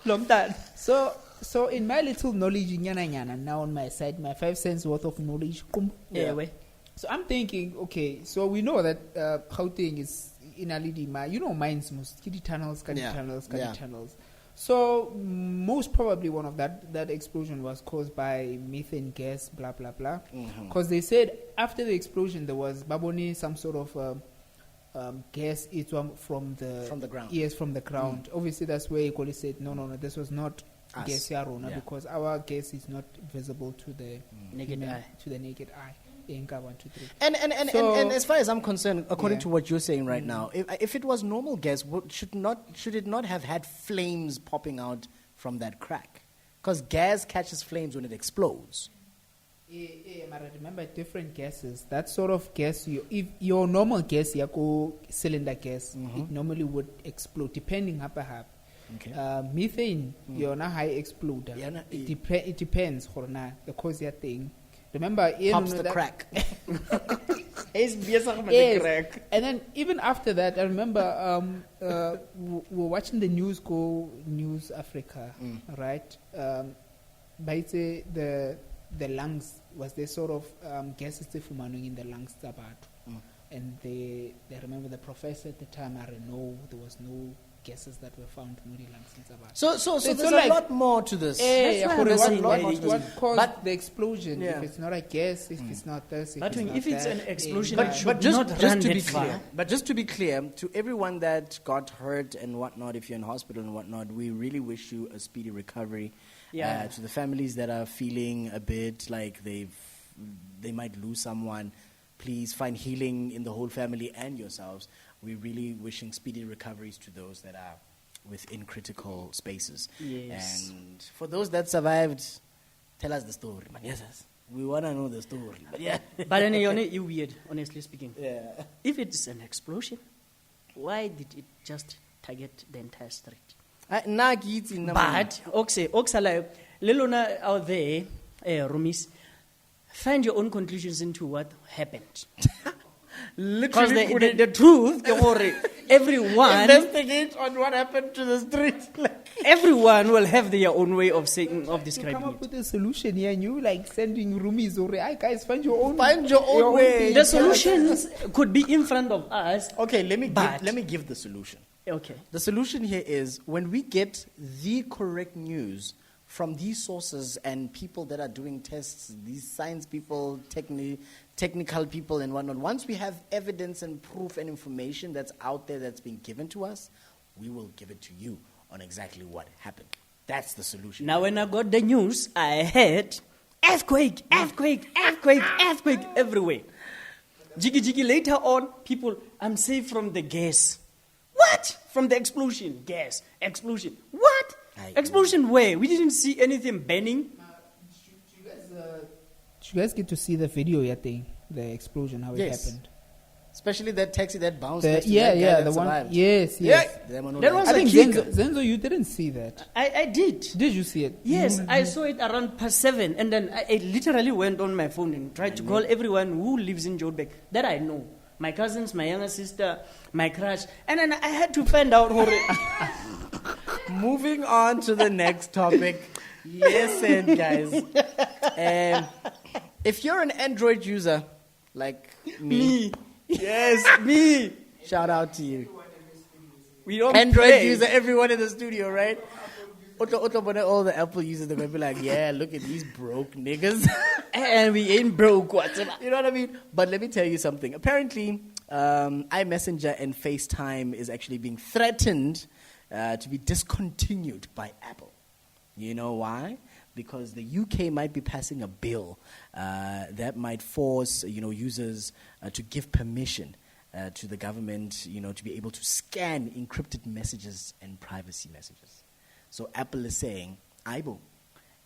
Long time. So in my little knowledge, now on my side, my 5 cents worth of knowledge. Yeah, wait. So I'm thinking, okay, so we know that Gauteng is in Alidima, mines most kiddy tunnels, tunnels. So most probably one of that explosion was caused by methane gas, blah blah blah. Because they said after the explosion there was baboni some sort of gas from the ground. Yes, from the ground. Obviously that's where Ekoli said no, this was not Us. gas ya rona Yeah. because our gas is not visible to the Naked eye. to the naked eye. Inka 1, 2, 3. And as far as I'm concerned, according Yeah. to what you're saying right now, if it was normal gas, should it not have had flames popping out from that crack? Because gas catches flames when it explodes. But remember different gases. That sort of gas, if your normal gas, yako cylinder gas, it normally would explode depending upper. Okay. Methane, you're not high exploder. Yeah, na- It depends on the cause your thing. Remember, Pops the crack. Yes. And then even after that, I remember we were watching the news News Africa, right? But the lungs was the sort of gases in the lungs about, and they remember the professor at the time. I don't know there was no gases that were found in the lungs in Sabah. So it's there's not a like- lot more to this. That's why I'm There's a saying lot that more it- to this. What caused But- the explosion? Yeah. If it's not a gas, if it's not this, But it's not if it's that, an explosion, yeah. it should But just, not just run to that be far. clear, but just to be clear, to everyone that got hurt and whatnot, if you're in hospital and whatnot, we really wish you a speedy recovery. Yeah. To the families that are feeling a bit like they might lose someone, please find healing in the whole family and yourselves. We're really wishing speedy recoveries to those that are within critical spaces. Yes. And for those that survived, tell us the story, man. Yes, we want to know the story. But yeah. But anyway, you weird, honestly speaking. Yeah. If it's an explosion, why did it just target the entire street? But But Oksala, Lelona out there, Rumis, find your own conclusions into what happened. Because the truth, everyone, investigate on what happened to the streets. everyone will have their own way of saying, of To describing come up it. with a solution here, and you like sending roomies or hey guys, find your own way. thing. The solutions could be in front of us. Okay, let But- me give the solution. Okay. The solution here is when we get the correct news from these sources and people that are doing tests, these science people, technical people and whatnot, once we have evidence and proof and information that's out there that's been given to us, we will give it to you on exactly what happened. That's the solution. Now, when I got the news, I heard earthquake everywhere. Jiggy, later on, people, I'm safe from the gas. What? From the explosion. Gas. Explosion. What? Explosion where? We didn't see anything burning. Did you guys get to see the video yet? The explosion, how it Yes. happened. Especially that taxi that bounced The, next to that guy yeah, that the one. survived. Yes. That one That was I a think kicker. Zenzo, you didn't see that. I did. Did you see it? Yes, You- I saw it around past 7, and then I literally went on my phone and tried to call everyone who lives in Joburg that I know. My cousins, my younger sister, my crush. And then I had to find out who... Moving on to the next topic. Listen, guys. If you're an Android user like me. Yes, me. Shout out to you. We don't Android play. user, everyone in the studio, right? All the Apple users, they're going to be like, yeah, look at these broke niggas. And we ain't broke whatsoever. You know what I mean? But let me tell you something. Apparently, iMessenger and FaceTime is actually being threatened to be discontinued by Apple. You know why? Because the UK might be passing a bill that might force users to give permission to the government to be able to scan encrypted messages and privacy messages. So Apple is saying, Aibo,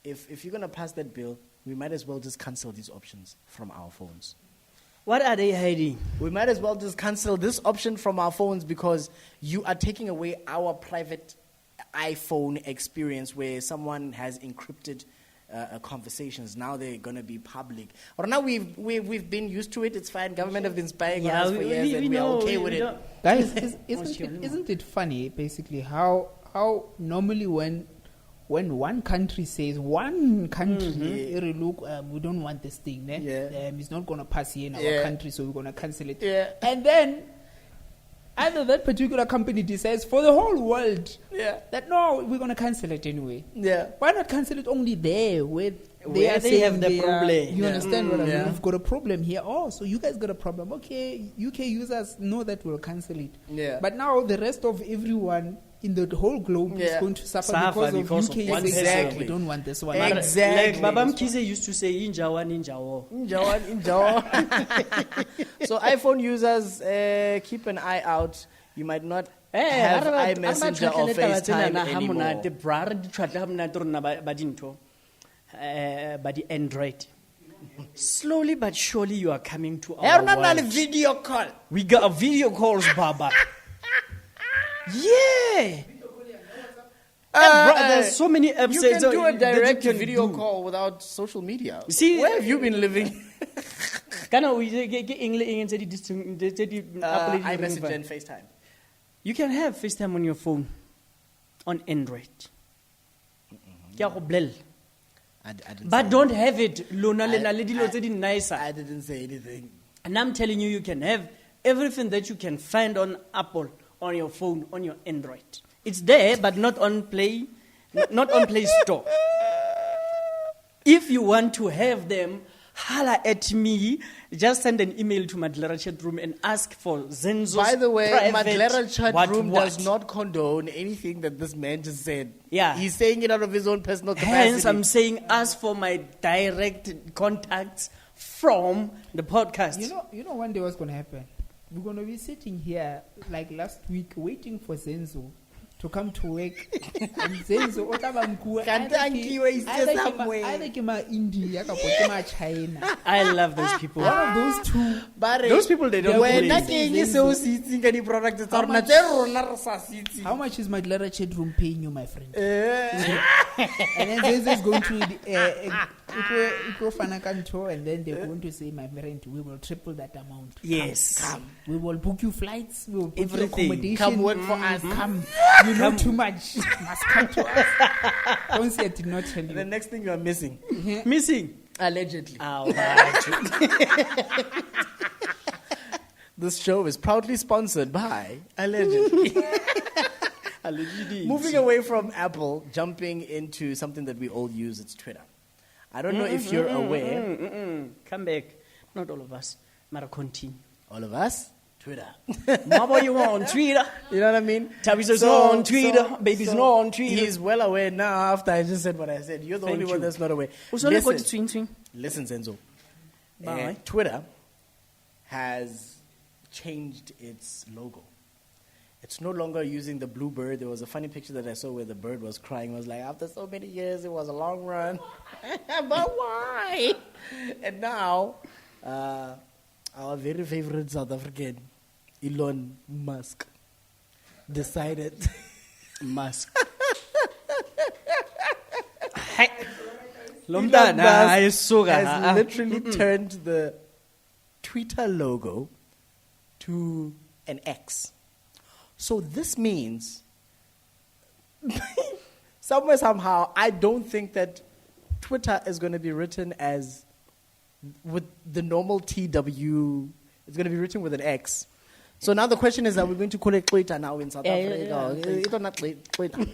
if you're going to pass that bill, we might as well just cancel these options from our phones. What are they hiding? We might as well just cancel this option from our phones because you are taking away our private iPhone experience where someone has encrypted conversations. Now they're going to be public. Or now we've been used to it. It's fine. Government have been spying on us for years and we're okay with it. Guys, isn't it funny, basically, how normally when one country says, look, we don't want this thing, it's not going to pass here in our country, so we're going to cancel it. Yeah. And then either that particular company decides for the whole world that no, we're going to cancel it anyway. Yeah. Why not cancel it only there where Where they have the problem. You understand what I mean? Yeah. We've got a problem here. Oh, so you guys got a problem. Okay, UK users know that we'll cancel it. Yeah. But now the rest of everyone in the whole globe is going to suffer because of UK. one Exactly. person. We don't want this one. Exactly. Like Baba Mkhize used to say, Injawa, Ninjawo. So iPhone users, keep an eye out. You might not have iMessenger or FaceTime anymore. But the Android. Slowly but surely you are coming to our world. Video call. We got a video calls, Baba. Yeah. There's so many apps. You can do a that direct you can video do. call without social media. See, where have you been living? iMessage and FaceTime. You can have FaceTime on your phone, on Android. But don't have it. I didn't say anything. And I'm telling you, you can have everything that you can find on Apple, on your phone, on your Android. It's there, but not on Play Store. If you want to have them, holla at me. Just send an email to Maglera chat room and ask for Zenzo's. By the way, private Maglera chat room what. does not condone anything that this man just said. Yeah. He's saying it out of his own personal capacity. Hence, I'm saying ask for my direct contacts from the podcast. You know one day what's going to happen? We're going to be sitting here like last week waiting for Zenzo to come to work. And Zenzo either India or China. I love those people. One of those two. Those people, they don't When play. How much is Maglera chat room paying you, my friend? And then Zenzo is going to Eco and then they're going to say, my friend, we will triple that amount. Yes. Come. We will book you flights. We will book you Everything. accommodation. Come work for us. Come. You know too much. Must come to us. Don't say I did not tell you. The next thing you are missing. Missing. Allegedly. Oh, right. This show is proudly sponsored by Allegedly. Allegedly. Moving away from Apple, jumping into something that we all use, it's Twitter. I don't know if you're aware. Come back. Not all of us. Mara continue. All of us? Twitter. Mama, you on Twitter. You know what I mean? Thabiso's not on Twitter. Baby's not on Twitter. He's well aware now after I just said what I said. You're the Thank only one you. that's not aware. Listen, Listen, Zenzo. Bye. Twitter has changed its logo. It's no longer using the blue bird. There was a funny picture that I saw where the bird was crying. It was like, after so many years, it was a long run. But why? And now, our very favorite South African, Elon Musk, decided... Musk. Elon Musk has literally turned the Twitter logo to an X. So this means, somewhere, somehow, I don't think that Twitter is going to be written as, with the normal TW, it's going to be written with an X. So now the question is, are we going to call it Twitter now in South Africa? It's not Twitter.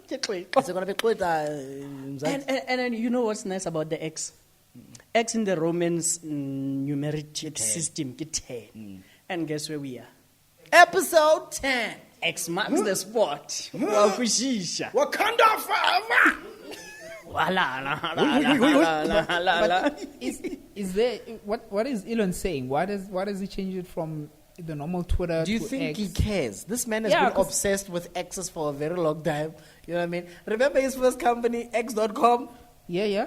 It's going to be Twitter. And you know what's nice about the X? X in the Romans numeric system, 10. And guess where we are? Episode 10. X marks the spot. Wakwishisha. Wakanda forever. But is there what is Elon saying? Why does he change it from the normal Twitter Do you to think X? he cares? This man has been obsessed with X's for a very long time. You know what I mean? Remember his first company, X.com? Yeah.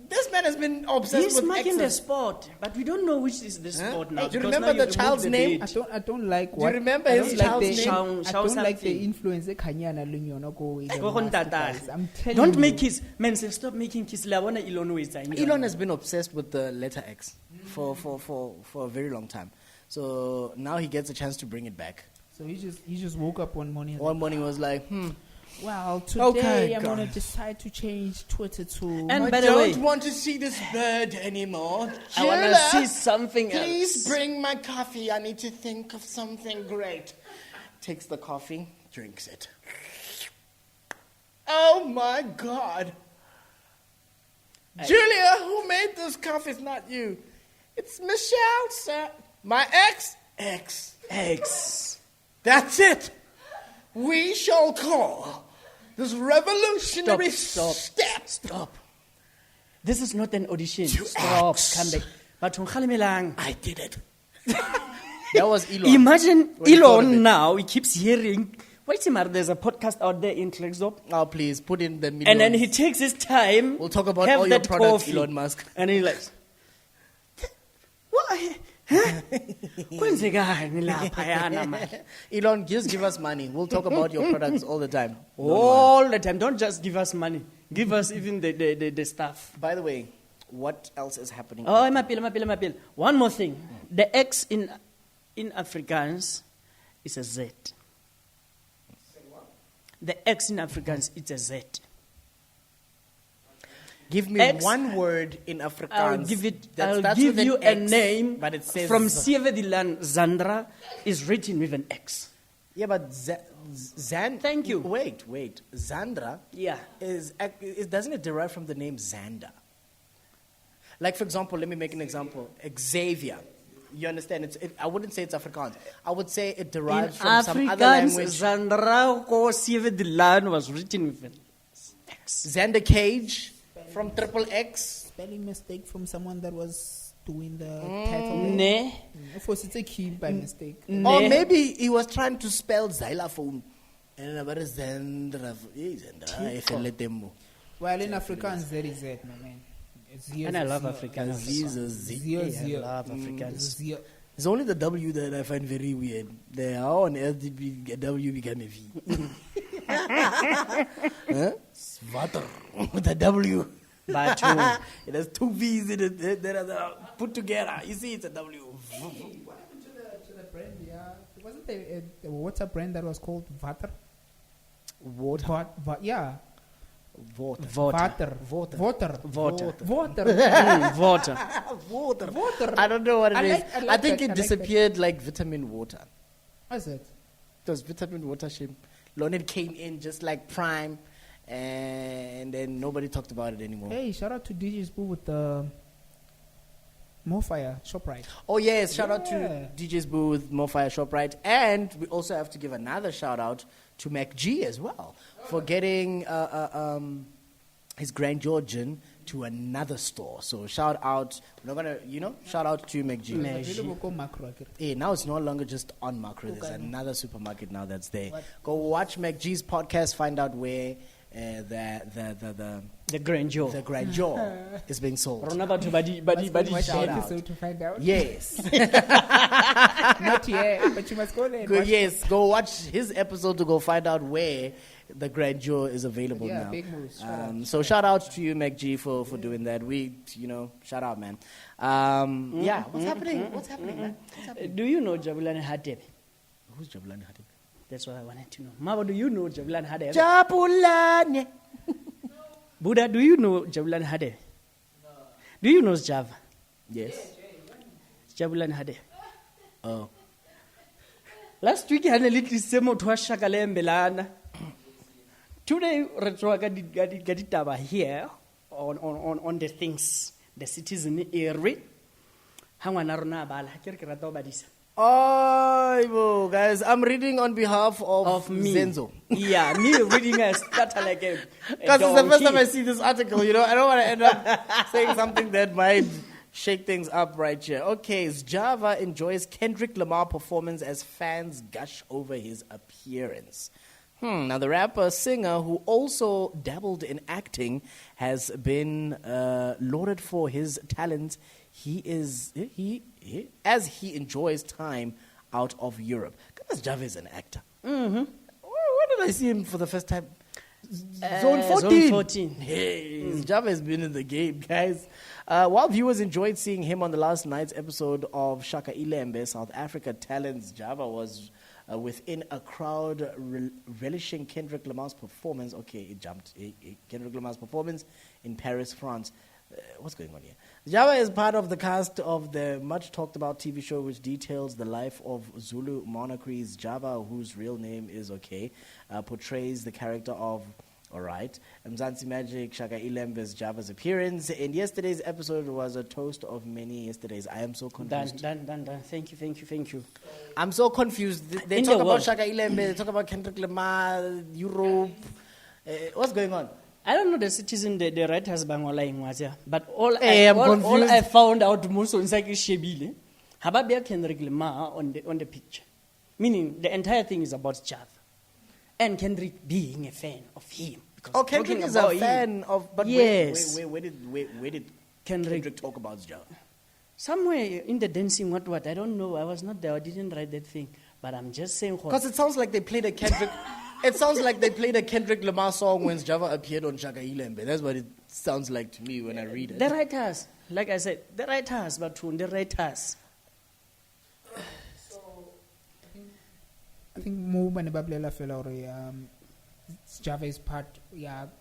This man has been obsessed He's with marking the X's. spot, but we don't know which is the spot now. Do you because remember now the child's name? I don't like Do what. you remember I his don't like child's the- name? I don't like the influence. I'm telling Don't you. make kids. Man, say stop making kids. Elon has been obsessed with the letter X for a very long time. So now he gets a chance to bring it back. So he just woke up one morning. One morning he was like, Well, today Okay, I'm gonna guys. decide to change Twitter to. And I by the way, don't want to see this bird anymore. I want to Jula, see something please else. bring my coffee. I need to think of something great. Takes the coffee, drinks it. Oh my God. Julia, who made this coffee? It's not you. It's Michelle, sir. My ex. X. That's it. we shall call this revolutionary Stop. This is not an audition. To Stop. act. Come back. But Khalemelang. I did it. That was Elon. Imagine When he thought of it. Elon now, he keeps hearing, wait a minute, there's a podcast out there in Klerksdorp. Oh, please, put in the millions. And then he takes his time. We'll talk about have all your that products, coffee, Elon Musk. And he's like, what? Kwenzekani laphayana, man? Elon, just give us money. We'll talk about your products all the time. Don't worry. All the time. Don't just give us money. Give us even the stuff. By the way, what else is happening? Oh, my pill. One more thing. The X in Afrikaans is a Z. The X in Afrikaans, it's a Z. Give me X, one word in Afrikaans. I'll give it. that I'll starts give with you an a X, name. but it says from Sievedilan Zandra is written with an X. Yeah, but Thank you. Wait. Zandra Yeah. doesn't it derive from the name Xander? Like, for example, let me make an example. Xavier. You understand? I wouldn't say it's Afrikaans. I would say it derives In from some other Afrikaans, language. Zandra ko Sievedilan was written with an X. Xander Cage from Triple X. Spelling mistake from someone that was doing the title. Ne. Of course, it's a key by mistake. Or maybe he was trying to spell xylophone. And about Xandra. Well, in Afrikaans, there is it, my man. And I love Afrikaans. Zio. I love Afrikaans. Zio. It's only the W that I find very weird. How on earth did a W become a V? Huh? Water with a W. But It has two V's in it that are put together. You see, it's a W. What happened to the brand? Yeah, wasn't there a water brand that was called Water? Water. Yeah. Water. Water. Water. Water. I don't know what it is. I think it disappeared like vitamin water. What's it? It was vitamin water shame. Leonard came in just like prime, and then nobody talked about it anymore. Hey, shout out to DJ Spoo with the Morfire ShopRite. Oh yes, shout out to Yeah. DJ's Booth, Mofire ShopRite, and we also have to give another shout out to MacG as well for getting his Grand Georgian to another store. So shout out, we're not gonna, shout out to MacG. Available go macro, okay. Hey, now it's no longer just on Macro. There's another supermarket now that's there. Go watch MacG's podcast, find out where the grandeur. the grandeur is being sold. Rona batho ba di Watch the shout out. episode to find out. Yes. Not yet, but you must go there. and watch Yes, go watch his episode to go find out where the grandeur is available Yeah, now. big moves. Shout out. So shout out to you, MacG, for doing that. We, shout out, man. Yeah, what's happening? What's happening, man? What's happening? Do you know Jabulani Hadebe? Who's Jabulani Hadib? That's what I wanted to know. Mama, do you know Jabulani Hadebe? Jabulani. Buddha, do you know Jabulani Hadebe? No. Do you know Java? Yes. Jabulani Hadebe. Oh. Last week, I had a little semo to Shakalembe. Today, Retro here on the things, the citizen area. Hangwanarona Bala, Kirkirato Badisa. Oh, guys, I'm reading on behalf of me. Zenzo. Yeah, me reading a starter like a Because it's the first time I donkey. see this article, I don't want to end up saying something that might shake things up right here. Okay, Java enjoys Kendrick Lamar performance as fans gush over his appearance. Now, the rapper-singer, who also dabbled in acting, has been lauded for his talent. As he enjoys time out of Europe. Because Java is an actor. Mm-hmm. When did I see him for the first time? Zone 14. Zone 14. Hey, Java has been in the game, guys. While viewers enjoyed seeing him on the last night's episode of Shaka Ilembe, South Africa Talents, Java was within a crowd relishing Kendrick Lamar's performance. Okay, it jumped. Kendrick Lamar's performance in Paris, France. What's going on here? Java is part of the cast of the much-talked-about TV show which details the life of Zulu monarchs. Java, whose real name is portrays the character of All right. Mzansi Magic, Shaka Ilembe's Java's appearance. And yesterday's episode was a toast of many yesterdays. I am so confused. Done. Thank you. I'm so confused. They In talk the about world. Shaka Ilembe, they talk about Kendrick Lamar, Europe. What's going on? I don't know the citizen, the writers bangola was here, but all I'm all confused. I found out most on Saki Shebile, Hababia Kendrick Lamar on the picture. Meaning the entire thing is about Java. And Kendrick being a fan of him. Because Oh, Kendrick talking is a about him- fan of. But Yes. where did Kendrick talk about Java? Somewhere in the dancing, what, I don't know. I was not there. I didn't write that thing. But I'm just saying. Because it sounds like they played a Kendrick. It sounds like they played a Kendrick Lamar song when Java appeared on Shaka Ilembe. That's what it sounds like to me when I read it. The writers, like I said, the writers, the writers. I think more when Bablela fellow Java is part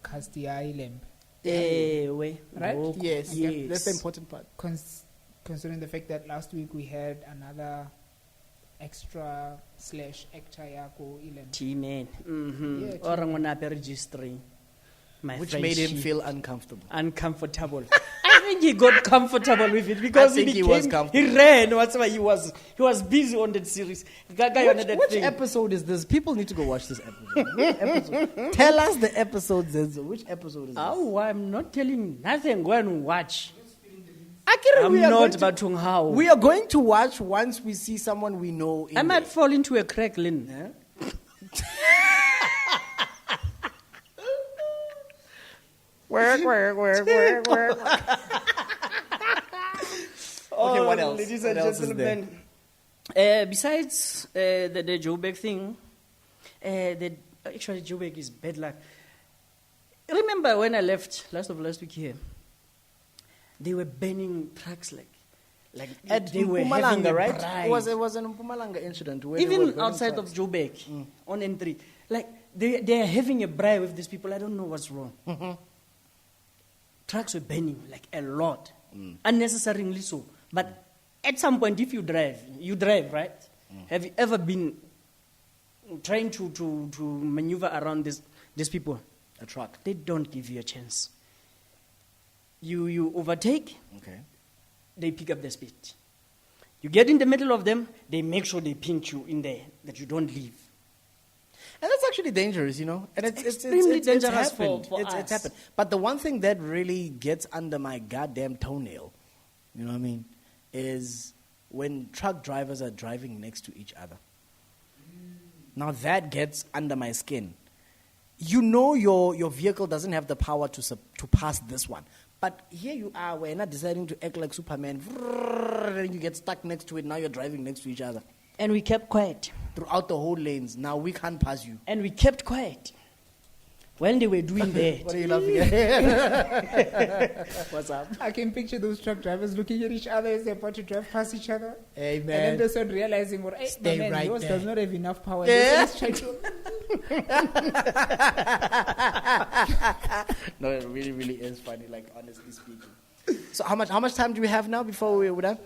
cast the island. Right? Oh, yes. Yes. That's the important part. Considering the fact that last week we had another extra / actor yako ilen. T-Man. Yeah, Or I'm going to registering. My Which made him friendship. feel uncomfortable. Uncomfortable. I think he got comfortable with it because I think he was comfortable. He ran. Whatever he was busy on that series. Which episode is this? People need to go watch this episode. Which episode? Tell us the episode, Zenzo. Which episode is this? Oh, I'm not telling nothing. Go and watch. Akira, I'm we are not going to- batung how. We are going to watch once we see someone we know. In I might there. fall into a crack, Lynn. Work. Okay, what else? Ladies What and else is gentlemen. Besides the Joburg thing, actually Joburg is bad luck. Remember when I left last week here, they were banning trucks like At they were having Mpumalanga, a right? bribe. It was an Mpumalanga incident. Where they were Even burning outside trucks. of Joburg, on N3, like they are having a bribe with these people. I don't know what's wrong. Trucks were banning like a lot, unnecessarily so. But at some point, if you drive, right? Have you ever been trying to maneuver around these people? A truck. They don't give you a chance. You overtake, Okay. they pick up the speed. You get in the middle of them, they make sure they pinch you in there, that you don't leave. And that's actually dangerous, you know. And it's Extremely dangerous happened. for It's us. happened. But the one thing that really gets under my goddamn toenail, you know what I mean, is when truck drivers are driving next to each other. Now that gets under my skin. You know your vehicle doesn't have the power to pass this one. But here you are, we're not deciding to act like Superman. And you get stuck next to it. Now you're driving next to each other. And we kept quiet. Throughout the whole lanes. Now we can't pass you. And we kept quiet. When they were doing that. What are you laughing at? What's up? I can picture those truck drivers looking at each other as they're about to drive past each other. Hey, And man. then they start realizing, well, hey, Stay my man, right yours there. does not have enough power. Yeah. Let's try to... No, it really, really is funny, like, honestly speaking. So how much time do we have now before we're done?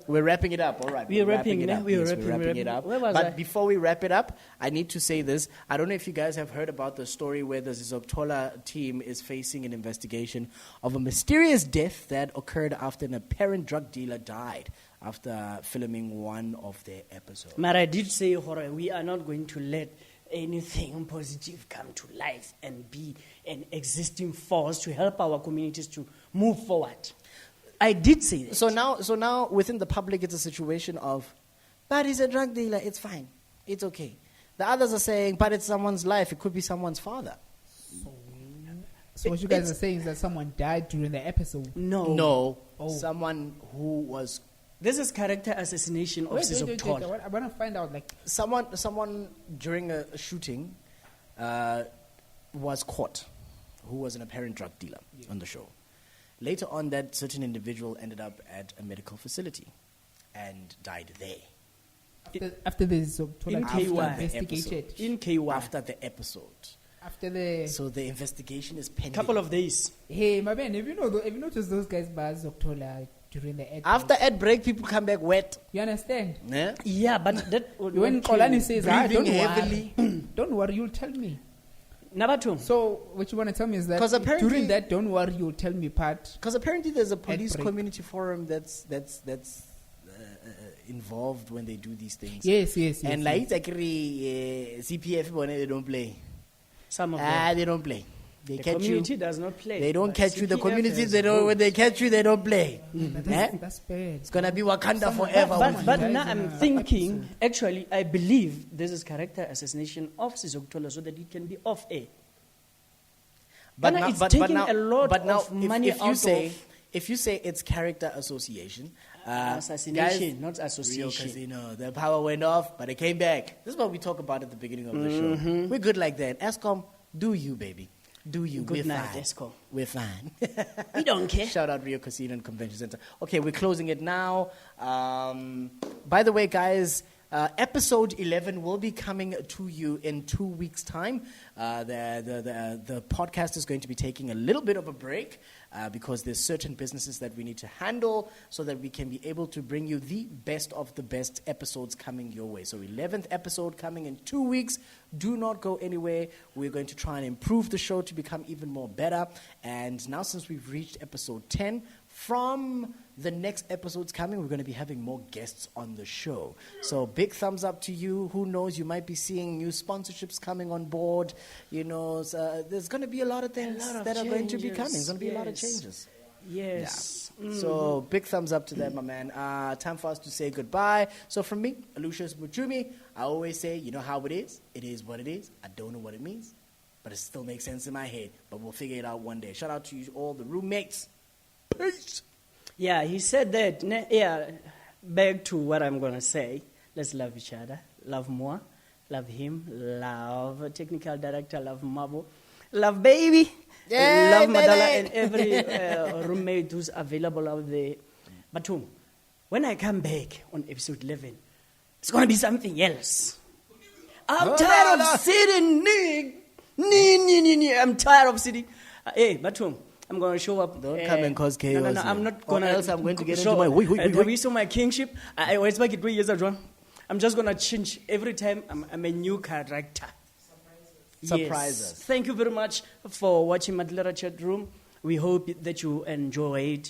We're wrapping it up, all right. We're wrapping it it up. up. We're Yes, wrapping- we're we're wrapping it wrapping- up. where was But I? before we wrap it up, I need to say this. I don't know if you guys have heard about the story where the Zoptola team is facing an investigation of a mysterious death that occurred after an apparent drug dealer died after filming one of their episodes. But I did say, Jorge, we are not going to let anything positive come to life and be an existing force to help our communities to move forward. I did say that. So now within the public, it's a situation of, but he's a drug dealer, it's fine, it's okay. The others are saying, but it's someone's life, it could be someone's father. So what you guys are saying is that someone died during the episode. No. No, someone who was, This is character assassination of Wait, Sizoptol. I want to find out, like, someone during a shooting was caught, who was an apparent drug dealer on the show. Later on, that certain individual ended up at a medical facility and died there. after this In Tola KY. investigated. In KY. After the episode. After the... So the investigation is pending. Couple of days. Hey, my man, have you noticed those guys bars Octola during the ad After break? ad break, people come back wet. You understand? Yeah? Yeah, but that When Kolani says, Breathing don't heavily. worry, don't worry, you'll tell me. Nabatum. So what you want to tell me is that 'Cause apparently- during that don't worry you'll tell me part. Because apparently there's a police break. community forum that's involved when they do these things. Yes. And like it's CPF, they don't play. Some of them. They don't play. They The catch community you. does not play. They don't but catch you. The CPF community, has they don't. When they catch you, they don't play. But Eh? that's bad. It's gonna be Wakanda Some- forever. But Guys, now I'm in a thinking, actually, I believe this is character assassination of Sizokuthola so that it can be off air. But Ghana now, is but taking now, a lot but now, of money if you out say, of- if you say it's character association, Assassination, guys, not Rio association. Casino, the power went off, but it came back. This is what we talk about at the beginning of the show. We're good like that. Escom, do you, baby? Do you? Good We're night, fine. Escom. We're fine. We don't care. Shout out Rio Casino and Convention Center. Okay, we're closing it now. By the way, guys, episode 11 will be coming to you in 2 weeks' time. The podcast is going to be taking a little bit of a break because there's certain businesses that we need to handle so that we can be able to bring you the best of the best episodes coming your way. So 11th episode coming in 2 weeks. Do not go anywhere. We're going to try and improve the show to become even more better. And now since we've reached episode 10, from the next episodes coming, we're going to be having more guests on the show. So big thumbs up to you. Who knows? You might be seeing new sponsorships coming on board. You know, so, there's going to be a lot of things that are going to be coming. There's going to be a lot of changes. Yes. Yeah. So big thumbs up to that, my man. Time for us to say goodbye. So from me, Alucius Moucmi, I always say, you know how it is. It is what it is. I don't know what it means, but it still makes sense in my head. But we'll figure it out one day. Shout out to you all, the roommates. Peace. Yeah, he said that. Back to what I'm going to say. Let's love each other. Love more. Love him. Love technical director. Love Mabo. Love baby. Yay, love Madala baby. and every roommate who's available out there. But when I come back on episode 11, it's going to be something else. I'm tired of sitting. I'm tired of sitting. Hey, Batum, I'm going to show up. Don't come and cause chaos. No, I'm here. not going to. Or else I'm going to get show, into my... Wait. Thabiso, my kingship. I always make it 3 years ago. I'm just going to change every time. I'm a new character. Surprises. Yes. Thank you very much for watching Maglera Chat Room. We hope that you enjoyed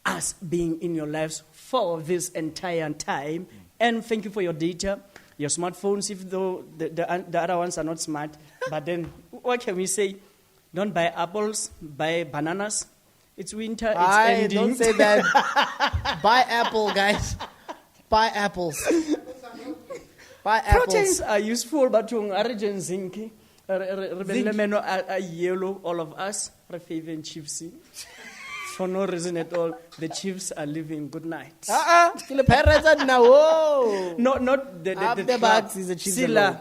us being in your lives for this entire time. And thank you for your data, your smartphones, even though the other ones are not smart. But then, what can we say? Don't buy apples, buy bananas. It's winter, it's ending. Don't say that. Buy apple, guys. Buy apples. Buy apples. Proteins are useful, but origin zinc. Lemon are yellow, all of us. We're favoring Chiefs. For no reason at all, the Chiefs are living good night. The parents are now. Whoa. Not the The bags is a Chiefs Sila. alone.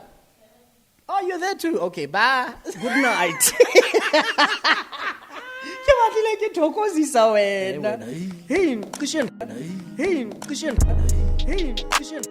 Oh, you're there too. Okay, bye. Good night. Ke batlile ke thokozisa wena. Hey, Christian. Hey, Christian. Hey, Christian.